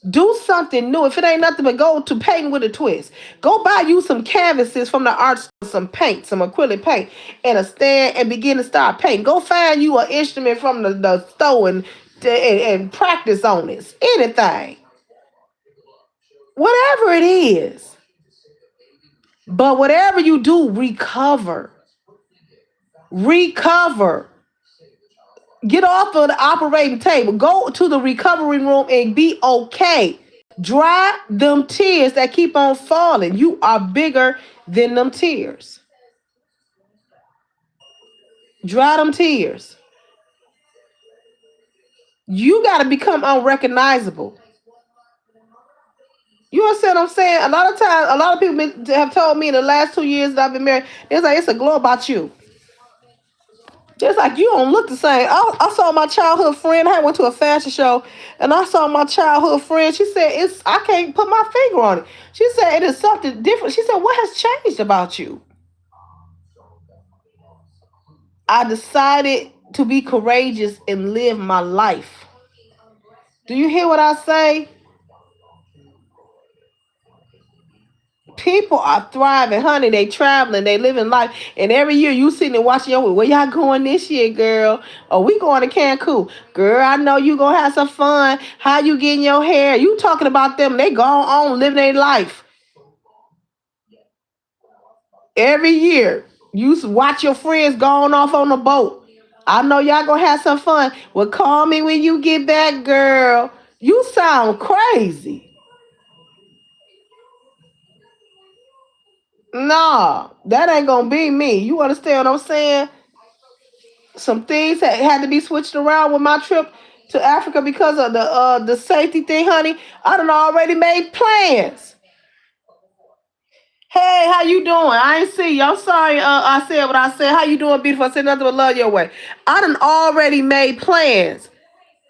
S1: Do something new. If it ain't nothing but go to painting with a twist. Go buy you some canvases from the art store, some paint, some acrylic paint, and a stand and begin to start painting. Go find you an instrument from the store and practice on it. Anything. Whatever it is. But whatever you do, recover. Recover. Get off of the operating table. Go to the recovery room and be okay. Dry them tears that keep on falling. You are bigger than them tears. Dry them tears. You got to become unrecognizable. You understand what I'm saying? A lot of times, a lot of people have told me in the last 2 years that I've been married, it's like, it's a glow about you. Just like you don't look the same. I saw my childhood friend. I went to a fashion show, and I saw my childhood friend. She said, "It's I can't put my finger on it." She said, "It is something different." She said, "What has changed about you?" I decided to be courageous and live my life. Do you hear what I say? People are thriving, honey. They traveling, they living life, and every year you sitting and watching your. Where y'all going this year, girl? Oh, we going to Cancun, girl. I know you gonna have some fun. How you getting your hair? You talking about them? They going on living their life every year. You watch your friends going off on the boat. I know y'all gonna have some fun. Well, call me when you get back, girl. You sound crazy. Nah, that ain't gonna be me. You understand what I'm saying? Some things had to be switched around with my trip to Africa because of the safety thing, honey. I done already made plans. Hey, how you doing? I ain't see you. I'm sorry. I said what I said. How you doing, beautiful? I said nothing but love your way. I done already made plans.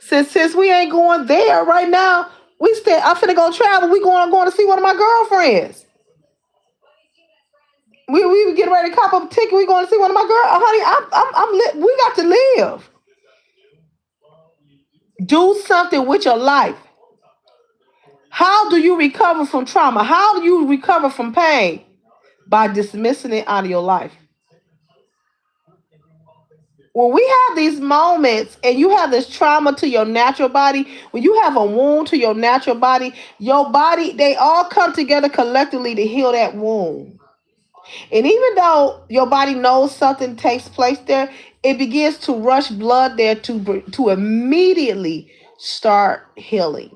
S1: Since we ain't going there right now, I'm finna go travel. We going to see one of my girlfriends. We getting ready to cop up a ticket. We going to see one of my girls. Honey, we got to live. Do something with your life. How do you recover from trauma? How do you recover from pain? By dismissing it out of your life. When we have these moments and you have this trauma to your natural body, when you have a wound to your body, they all come together collectively to heal that wound. And even though your body knows something takes place there, it begins to rush blood there to immediately start healing.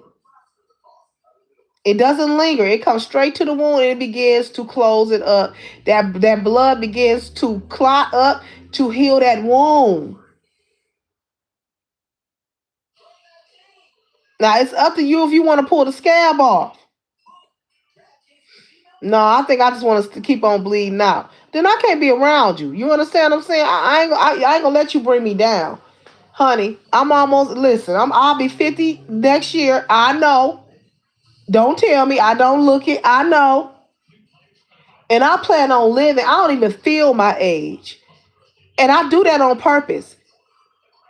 S1: It doesn't linger. It comes straight to the wound and it begins to close it up. That blood begins to clot up to heal that wound. Now it's up to you if you want to pull the scab off. No, I think I just want us to keep on bleeding out. Then I can't be around you. You understand what I'm saying? I ain't gonna let you bring me down, honey. I'll be 50 next year. I know. Don't tell me. I don't look it. I know. And I plan on living. I don't even feel my age. And I do that on purpose.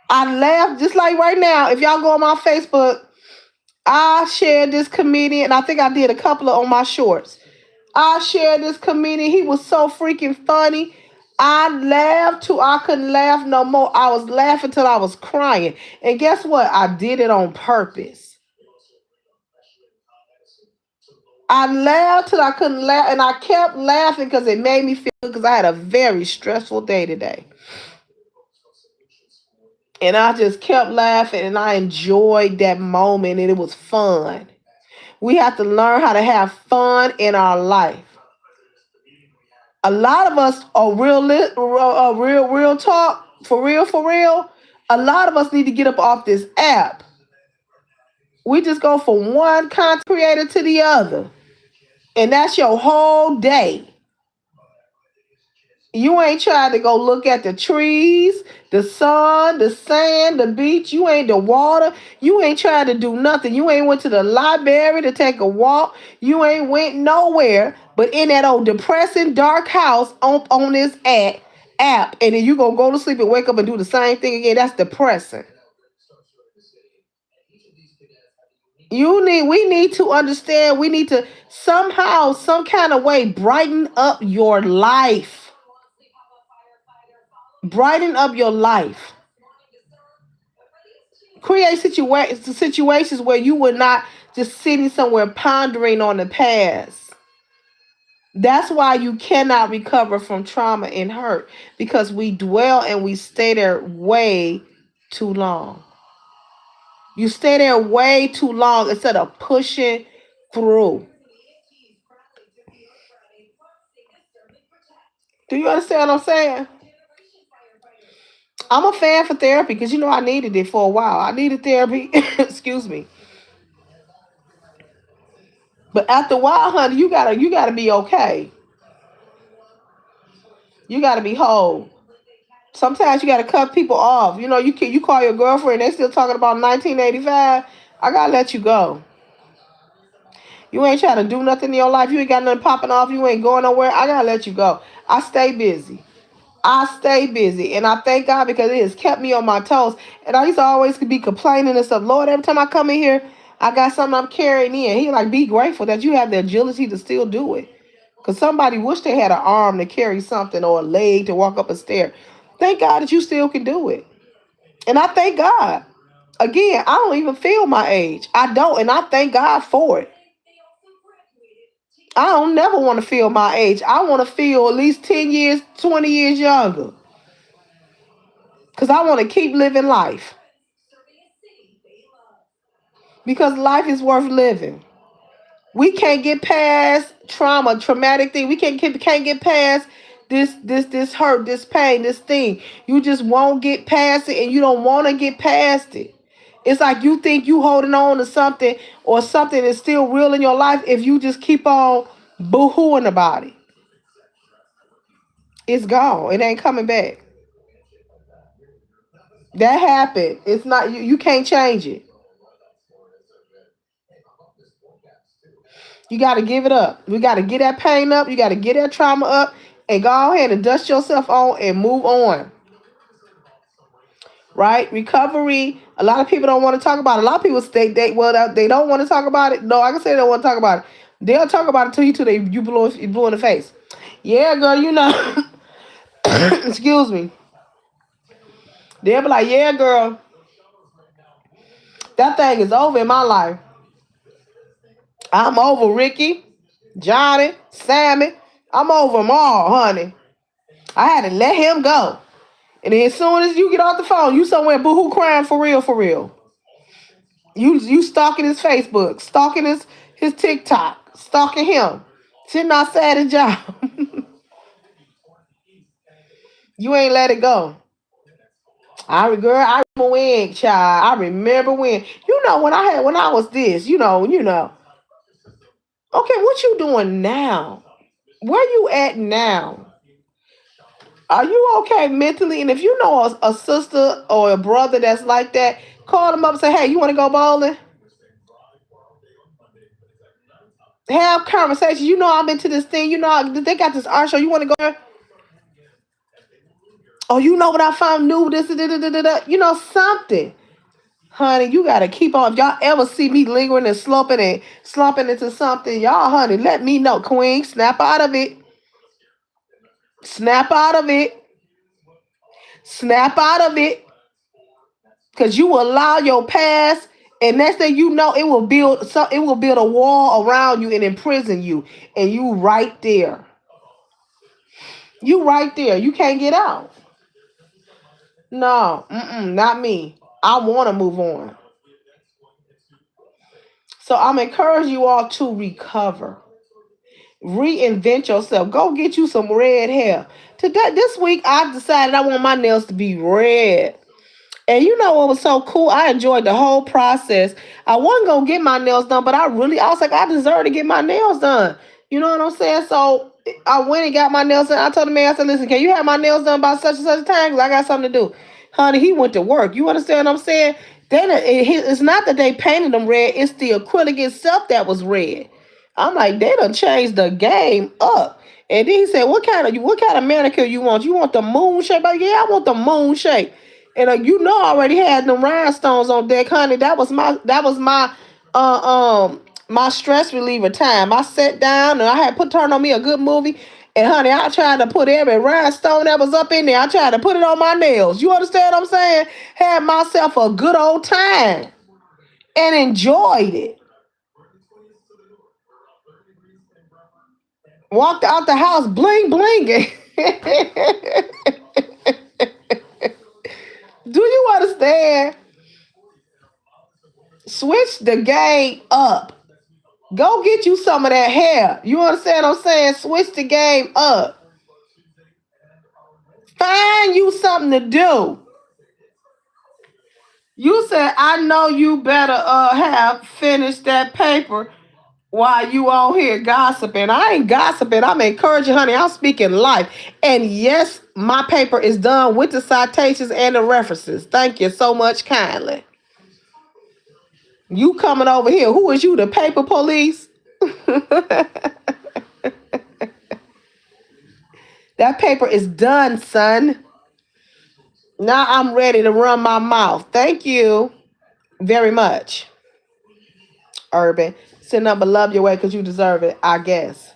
S1: I laugh just like right now. If y'all go on my Facebook, I shared this comedian. I think I did a couple of on my shorts. I shared this comedian. He was so freaking funny. I laughed till I couldn't laugh no more. I was laughing till I was crying. And guess what? I did it on purpose. I laughed till I couldn't laugh. And I kept laughing because it made me feel good because I had a very stressful day today. And I just kept laughing and I enjoyed that moment and it was fun. We have to learn how to have fun in our life. A lot of us are real talk, for real. A lot of us need to get up off this app. We just go from one content creator to the other. And that's your whole day. You ain't trying to go look at the trees, the sun, the sand, the beach. You ain't the water. You ain't trying to do nothing. You ain't went to the library to take a walk. You ain't went nowhere but in that old depressing dark house on this app. And then you gonna go to sleep and wake up and do the same thing again. That's depressing. We need to understand. We need to somehow, some kind of way, brighten up your life. Brighten up your life. Create situations where you would not just sitting somewhere pondering on the past. That's why you cannot recover from trauma and hurt, because we dwell and we stay there way too long. You stay there way too long instead of pushing through. Do you understand what I'm saying? I'm a fan for therapy because I needed it for a while. I needed therapy. Excuse me. But after a while, honey, you gotta be okay. You gotta be whole. Sometimes you gotta cut people off. You call your girlfriend, they still talking about 1985. I gotta let you go. You ain't trying to do nothing in your life. You ain't got nothing popping off. You ain't going nowhere. I gotta let you go. I stay busy. And I thank God because it has kept me on my toes. And I used to always be complaining and stuff. Lord, every time I come in here, I got something I'm carrying in. He like, be grateful that you have the agility to still do it. Because somebody wish they had an arm to carry something or a leg to walk up a stair. Thank God that you still can do it. And I thank God. Again, I don't even feel my age. I don't. And I thank God for it. I don't never want to feel my age. I want to feel at least 10 years, 20 years younger. Because I want to keep living life. Because life is worth living. We can't get past trauma, traumatic thing. We can't get past this hurt, this pain, this thing. You just won't get past it, and you don't want to get past it. It's like you think you holding on to something, or something is still real in your life if you just keep on boo-hooing about it. It's gone. It ain't coming back. That happened. It's not you can't change it. You got to give it up. We got to get that pain up. You got to get that trauma up and go ahead and dust yourself on and move on. Right? Recovery. A lot of people don't want to talk about it. A lot of people they don't want to talk about it. No, I can say they don't want to talk about it. They'll talk about it to you till you blow in the face. Yeah, girl, excuse me. They'll be like, yeah, girl, that thing is over in my life. I'm over Ricky, Johnny, Sammy. I'm over them all, honey. I had to let him go. And then as soon as you get off the phone, you somewhere boohoo crying for real, for real. You stalking his Facebook, stalking his TikTok, stalking him, sitting outside his job. You ain't let it go. I remember when, child. I remember when. When I was this, Okay, what you doing now? Where you at now? Are you okay mentally? And if you know a sister or a brother that's like that, call them up and say, hey, you want to go bowling? Have conversations. I'm into this thing. They got this art show. You want to go there? Oh, you know what I found new? This, da, da, da, da, da. Something. Honey, you got to keep on. If y'all ever see me lingering and slumping into something, y'all, honey, let me know. Queen, snap out of it. Snap out of it. Snap out of it. Because you will allow your past, and next thing you know, it will build a wall around you and imprison you. And you right there. You right there. You can't get out. No, not me. I want to move on. So I'm encouraging you all to recover. Reinvent yourself. Go get you some red hair. Today, this week, I decided I want my nails to be red. And you know what was so cool? I enjoyed the whole process. I wasn't gonna get my nails done, but I was like, I deserve to get my nails done. You know what I'm saying? So I went and got my nails done. I told the man, I said, listen, can you have my nails done by such and such a time? Because I got something to do. Honey, he went to work. You understand what I'm saying? Then it's not that they painted them red, it's the acrylic itself that was red. I'm like, they done changed the game up. And then he said, what kind of manicure you want? You want the moon shape? Like, yeah, I want the moon shape. And you know, I already had them rhinestones on deck, honey. That was my stress reliever time. I sat down and I had turned on me a good movie. And honey, I tried to put every rhinestone that was up in there. I tried to put it on my nails. You understand what I'm saying? Had myself a good old time and enjoyed it. Walked out the house bling blinging. Do you understand? Switch the game up. Go get you some of that hair. You understand what I'm saying? Switch the game up. Find you something to do. You said, I know you better have finished that paper while you on here gossiping. I ain't gossiping. I'm encouraging, honey. I'm speaking life. And yes, my paper is done with the citations and the references. Thank you so much kindly. You coming over here. Who is you, the paper police? That paper is done, son. Now I'm ready to run my mouth. Thank you very much, Urban. Send up a love your way because you deserve it, I guess.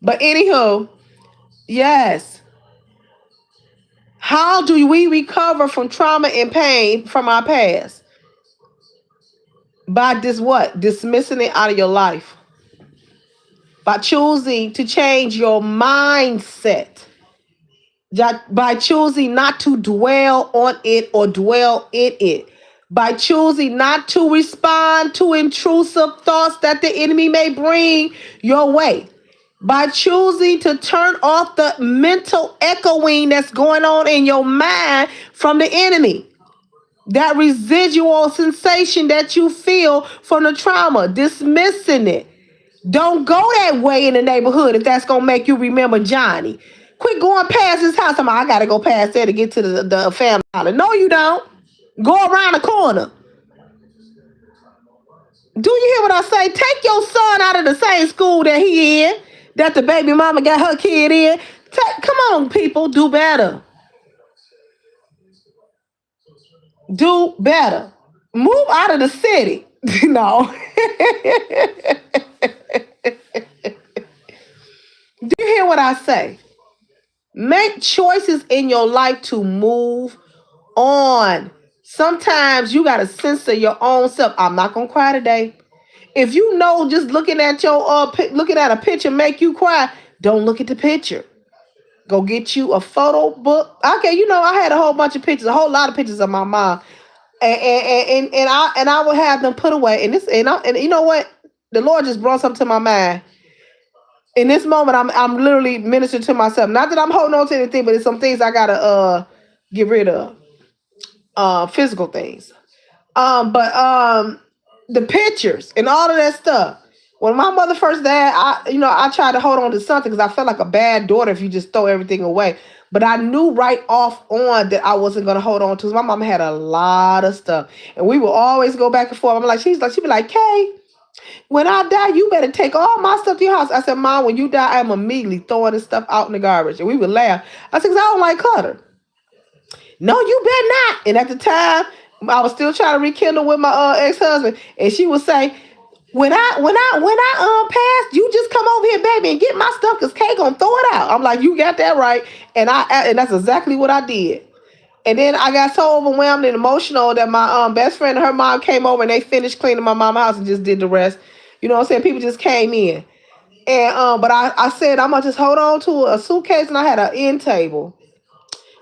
S1: But anywho, yes. How do we recover from trauma and pain from our past? By this what? Dismissing it out of your life. By choosing to change your mindset. By choosing not to dwell on it or dwell in it. By choosing not to respond to intrusive thoughts that the enemy may bring your way. By choosing to turn off the mental echoing that's going on in your mind from the enemy. That residual sensation that you feel from the trauma, dismissing it. Don't go that way in the neighborhood if that's going to make you remember Johnny. Quit going past his house. I got to go past there to get to the family house. No, you don't. Go around the corner. Do you hear what I say? Take your son out of the same school that he in, that the baby mama got her kid in. Come on, people. Do better. Do better. Move out of the city. No. Do you hear what I say? Make choices in your life to move on. Sometimes you got to censor your own self. I'm not going to cry today. If you know just looking at looking at a picture make you cry, don't look at the picture. Go get you a photo book. Okay, you know, I had a whole bunch of pictures, a whole lot of pictures of my mom. And I would have them put away. And you know what? The Lord just brought something to my mind. In this moment, I'm literally ministering to myself. Not that I'm holding on to anything, but it's some things I gotta get rid of. Physical things. But the pictures and all of that stuff. When my mother first died, I tried to hold on to something because I felt like a bad daughter if you just throw everything away. But I knew right off on that I wasn't gonna hold on to. My mom had a lot of stuff, and we would always go back and forth. I'm like, she'd be like, Kay, when I die, you better take all my stuff to your house. I said, Mom, when you die, I'm immediately throwing this stuff out in the garbage. And we would laugh. I said, 'cause I don't like clutter. No, you better not. And at the time, I was still trying to rekindle with my ex-husband, and she would say, when I pass, you just come over here, baby, and get my stuff, cause Kay gonna throw it out. I'm like, you got that right, and that's exactly what I did. And then I got so overwhelmed and emotional that my best friend and her mom came over and they finished cleaning my mom's house and just did the rest. You know what I'm saying? People just came in, and but I said I'm gonna just hold on to a suitcase, and I had an end table.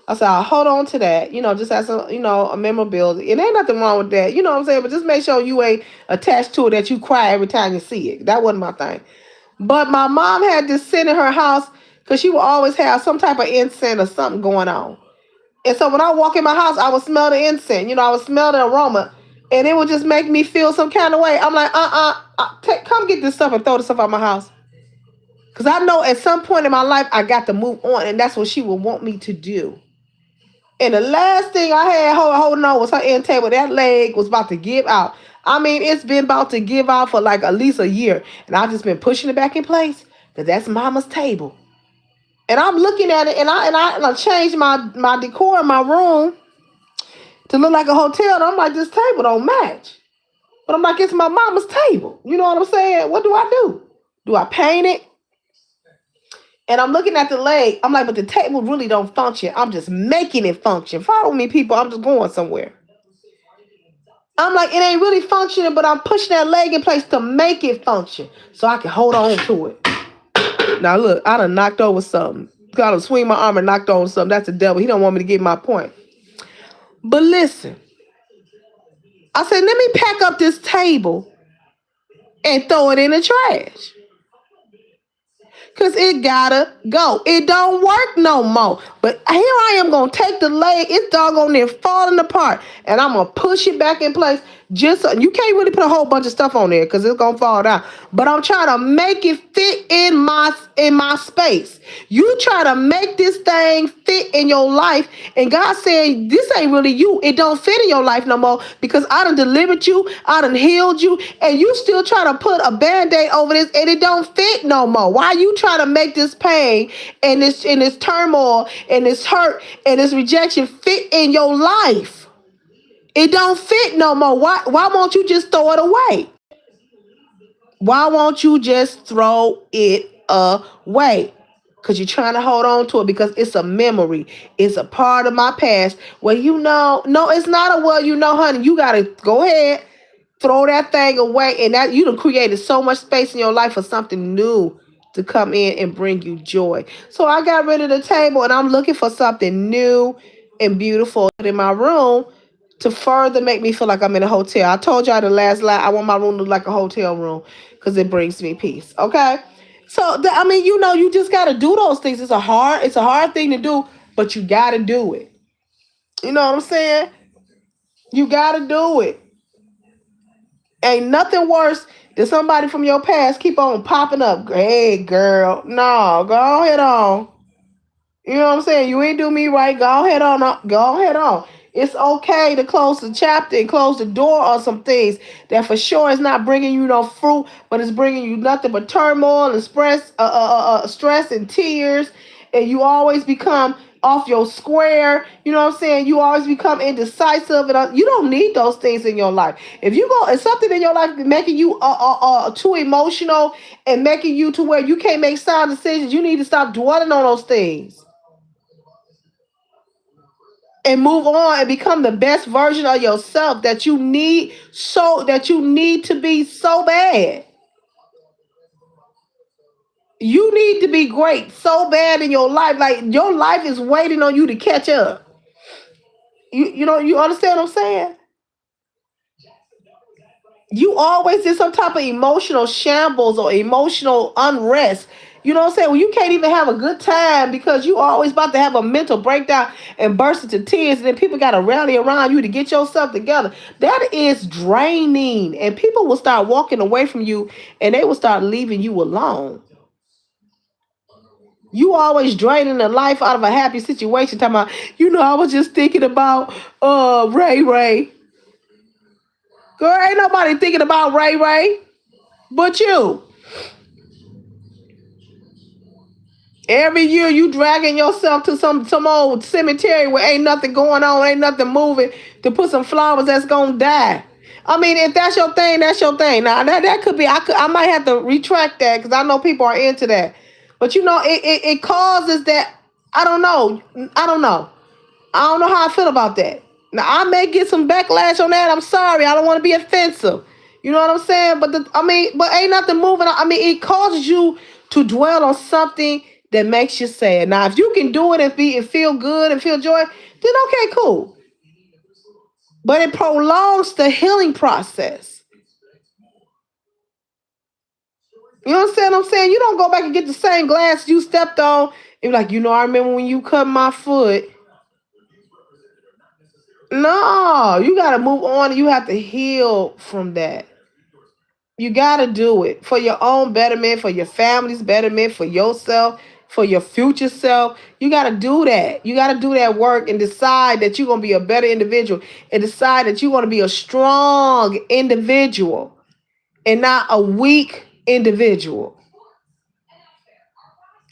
S1: I said, I'll hold on to that, just as a memorabilia. It ain't nothing wrong with that, you know what I'm saying? But just make sure you ain't attached to it that you cry every time you see it. That wasn't my thing. But my mom had this scent in her house because she would always have some type of incense or something going on. And so when I walk in my house, I would smell the incense. I would smell the aroma. And it would just make me feel some kind of way. I'm like, come get this stuff and throw this stuff out my house. Because I know at some point in my life, I got to move on. And that's what she would want me to do. And the last thing I had holding on was her end table. That leg was about to give out. I mean, it's been about to give out for like at least a year. And I've just been pushing it back in place. Because that's mama's table. And I'm looking at it, and I changed my decor in my room to look like a hotel. And I'm like, this table don't match. But I'm like, it's my mama's table. You know what I'm saying? What do I do? Do I paint it? And I'm looking at the leg. I'm like, but the table really don't function. I'm just making it function. Follow me, people. I'm just going somewhere. I'm like, it ain't really functioning, but I'm pushing that leg in place to make it function so I can hold on to it. Now, look, I done knocked over something. Got to swing my arm and knocked over something. That's the devil. He don't want me to get my point. But listen, I said, let me pack up this table and throw it in the trash. Because it gotta go. It don't work no more. But here I am going to take the leg. It's doggone there falling apart. And I'm going to push it back in place. Just so, you can't really put a whole bunch of stuff on there because it's going to fall down. But I'm trying to make it fit in my space. You try to make this thing fit in your life. And God said, this ain't really you. It don't fit in your life no more because I done delivered you. I done healed you. And you still try to put a Band-Aid over this and it don't fit no more. Why you try to make this pain and this turmoil and this hurt and this rejection fit in your life? It don't fit no more. Why won't you just throw it away? Why won't you just throw it away? Because you're trying to hold on to it because it's a memory. It's a part of my past. Well, no, it's not honey. You got to go ahead, throw that thing away. And that you done created so much space in your life for something new to come in and bring you joy. So I got rid of the table and I'm looking for something new and beautiful in my room to further make me feel like I'm in a hotel. I told y'all the last line, I want my room to look like a hotel room because it brings me peace. Okay? So, you just got to do those things. It's a hard thing to do, but you got to do it. You know what I'm saying? You got to do it. Ain't nothing worse than somebody from your past keep on popping up. Hey, girl. No, go ahead on. You know what I'm saying? You ain't do me right. Go ahead on. Go ahead on. It's okay to close the chapter and close the door on some things that for sure is not bringing you no fruit, but it's bringing you nothing but turmoil and stress and tears. And you always become off your square. You know what I'm saying? You always become indecisive. And you don't need those things in your life. If something in your life making you too emotional and making you to where you can't make sound decisions, you need to stop dwelling on those things. And move on and become the best version of yourself that you need to be so bad. You need to be great so bad in your life. Like your life is waiting on you to catch up. You understand what I'm saying? You always in some type of emotional shambles or emotional unrest. You know what I'm saying? Well, you can't even have a good time because you always about to have a mental breakdown and burst into tears, and then people got to rally around you to get yourself together. That is draining, and people will start walking away from you, and they will start leaving you alone. You always draining the life out of a happy situation. Talking about, I was just thinking about Ray Ray. Girl, ain't nobody thinking about Ray Ray but you. Every year you dragging yourself to some old cemetery where ain't nothing going on, ain't nothing moving to put some flowers that's gonna die. I mean, if that's your thing, that's your thing. Now that could be. I might have to retract that because I know people are into that. But it causes that. I don't know. I don't know how I feel about that. Now I may get some backlash on that. I'm sorry. I don't want to be offensive. You know what I'm saying? But ain't nothing moving. I mean, it causes you to dwell on something that makes you sad. Now, if you can do it and feel good and feel joy, then okay, cool. But it prolongs the healing process. You understand what I'm saying? You don't go back and get the same glass you stepped on and be like, I remember when you cut my foot. No, you got to move on. You have to heal from that. You got to do it for your own betterment, for your family's betterment, for yourself, for your future self. You got to do that. You got to do that work and decide that you're going to be a better individual and decide that you're going to be a strong individual and not a weak individual.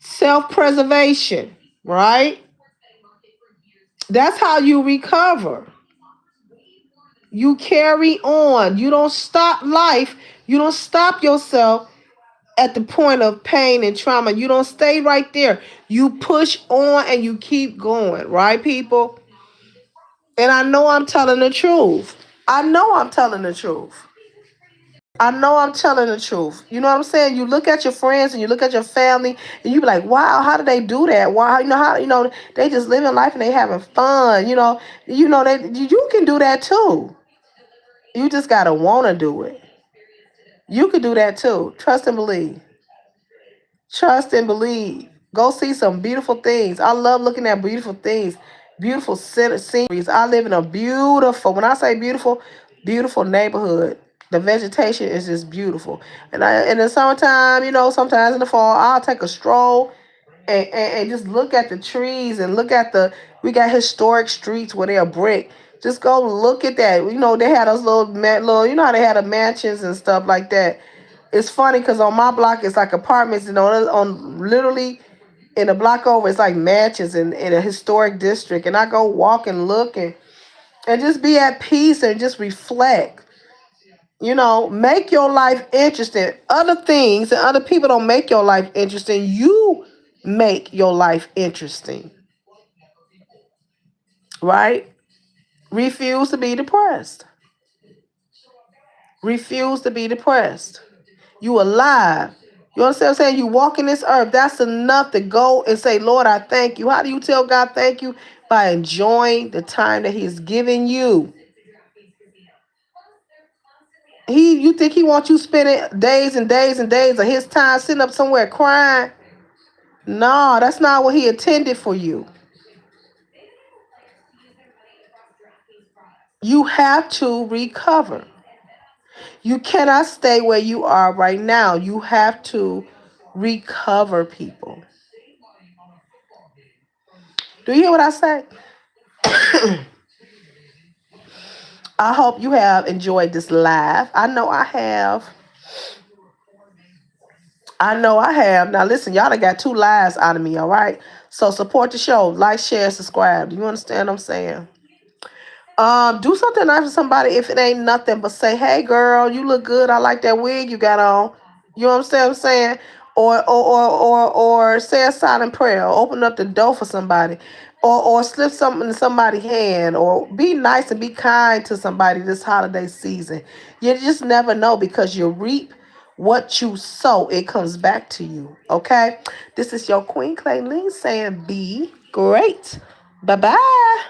S1: Self-preservation, right? That's how you recover. You carry on. You don't stop life. You don't stop yourself at the point of pain and trauma. You don't stay right there. You push on and you keep going, right, people? And I know I'm telling the truth. I know I'm telling the truth. I know I'm telling the truth. You know what I'm saying? You look at your friends and you look at your family and you be like, wow, how do they do that? Why, they just living life and they having fun. You can do that too. You just gotta wanna do it. You could do that too. Trust and believe. Trust and believe. Go see some beautiful things. I love looking at beautiful things, beautiful sceneries. I live in a beautiful, when I say beautiful, beautiful neighborhood. The vegetation is just beautiful. And in the summertime, sometimes in the fall, I'll take a stroll and just look at the trees and look at we got historic streets where they're brick. Just go look at that. They had those little, how they had the mansions and stuff like that. It's funny because on my block it's like apartments, on literally in a block over it's like mansions in a historic district. And I go walk and look and just be at peace and just reflect. Make your life interesting. Other things and other people don't make your life interesting. You make your life interesting. Right? Refuse to be depressed. Refuse to be depressed. You alive. You understand what I'm saying? You walking this earth. That's enough to go and say, Lord, I thank you. How do you tell God thank you? By enjoying the time that He's giving you. You think He wants you spending days and days and days of His time sitting up somewhere crying? No, that's not what He intended for you. You have to recover. You cannot stay where you are right now. You have to recover, people. Do you hear what I say? I hope you have enjoyed this live. I know I have. Now listen, y'all done got 2 lives out of me, all right? So support the show. Like, share, subscribe. Do you understand what I'm saying? Do something nice for somebody if it ain't nothing but say, hey girl, you look good. I like that wig you got on. You know what I'm saying? Or say a silent prayer, or open up the door for somebody, or slip something in somebody's hand, or be nice and be kind to somebody this holiday season. You just never know, because you reap what you sow, it comes back to you. Okay? This is your Queen Clayleen saying be great. Bye-bye.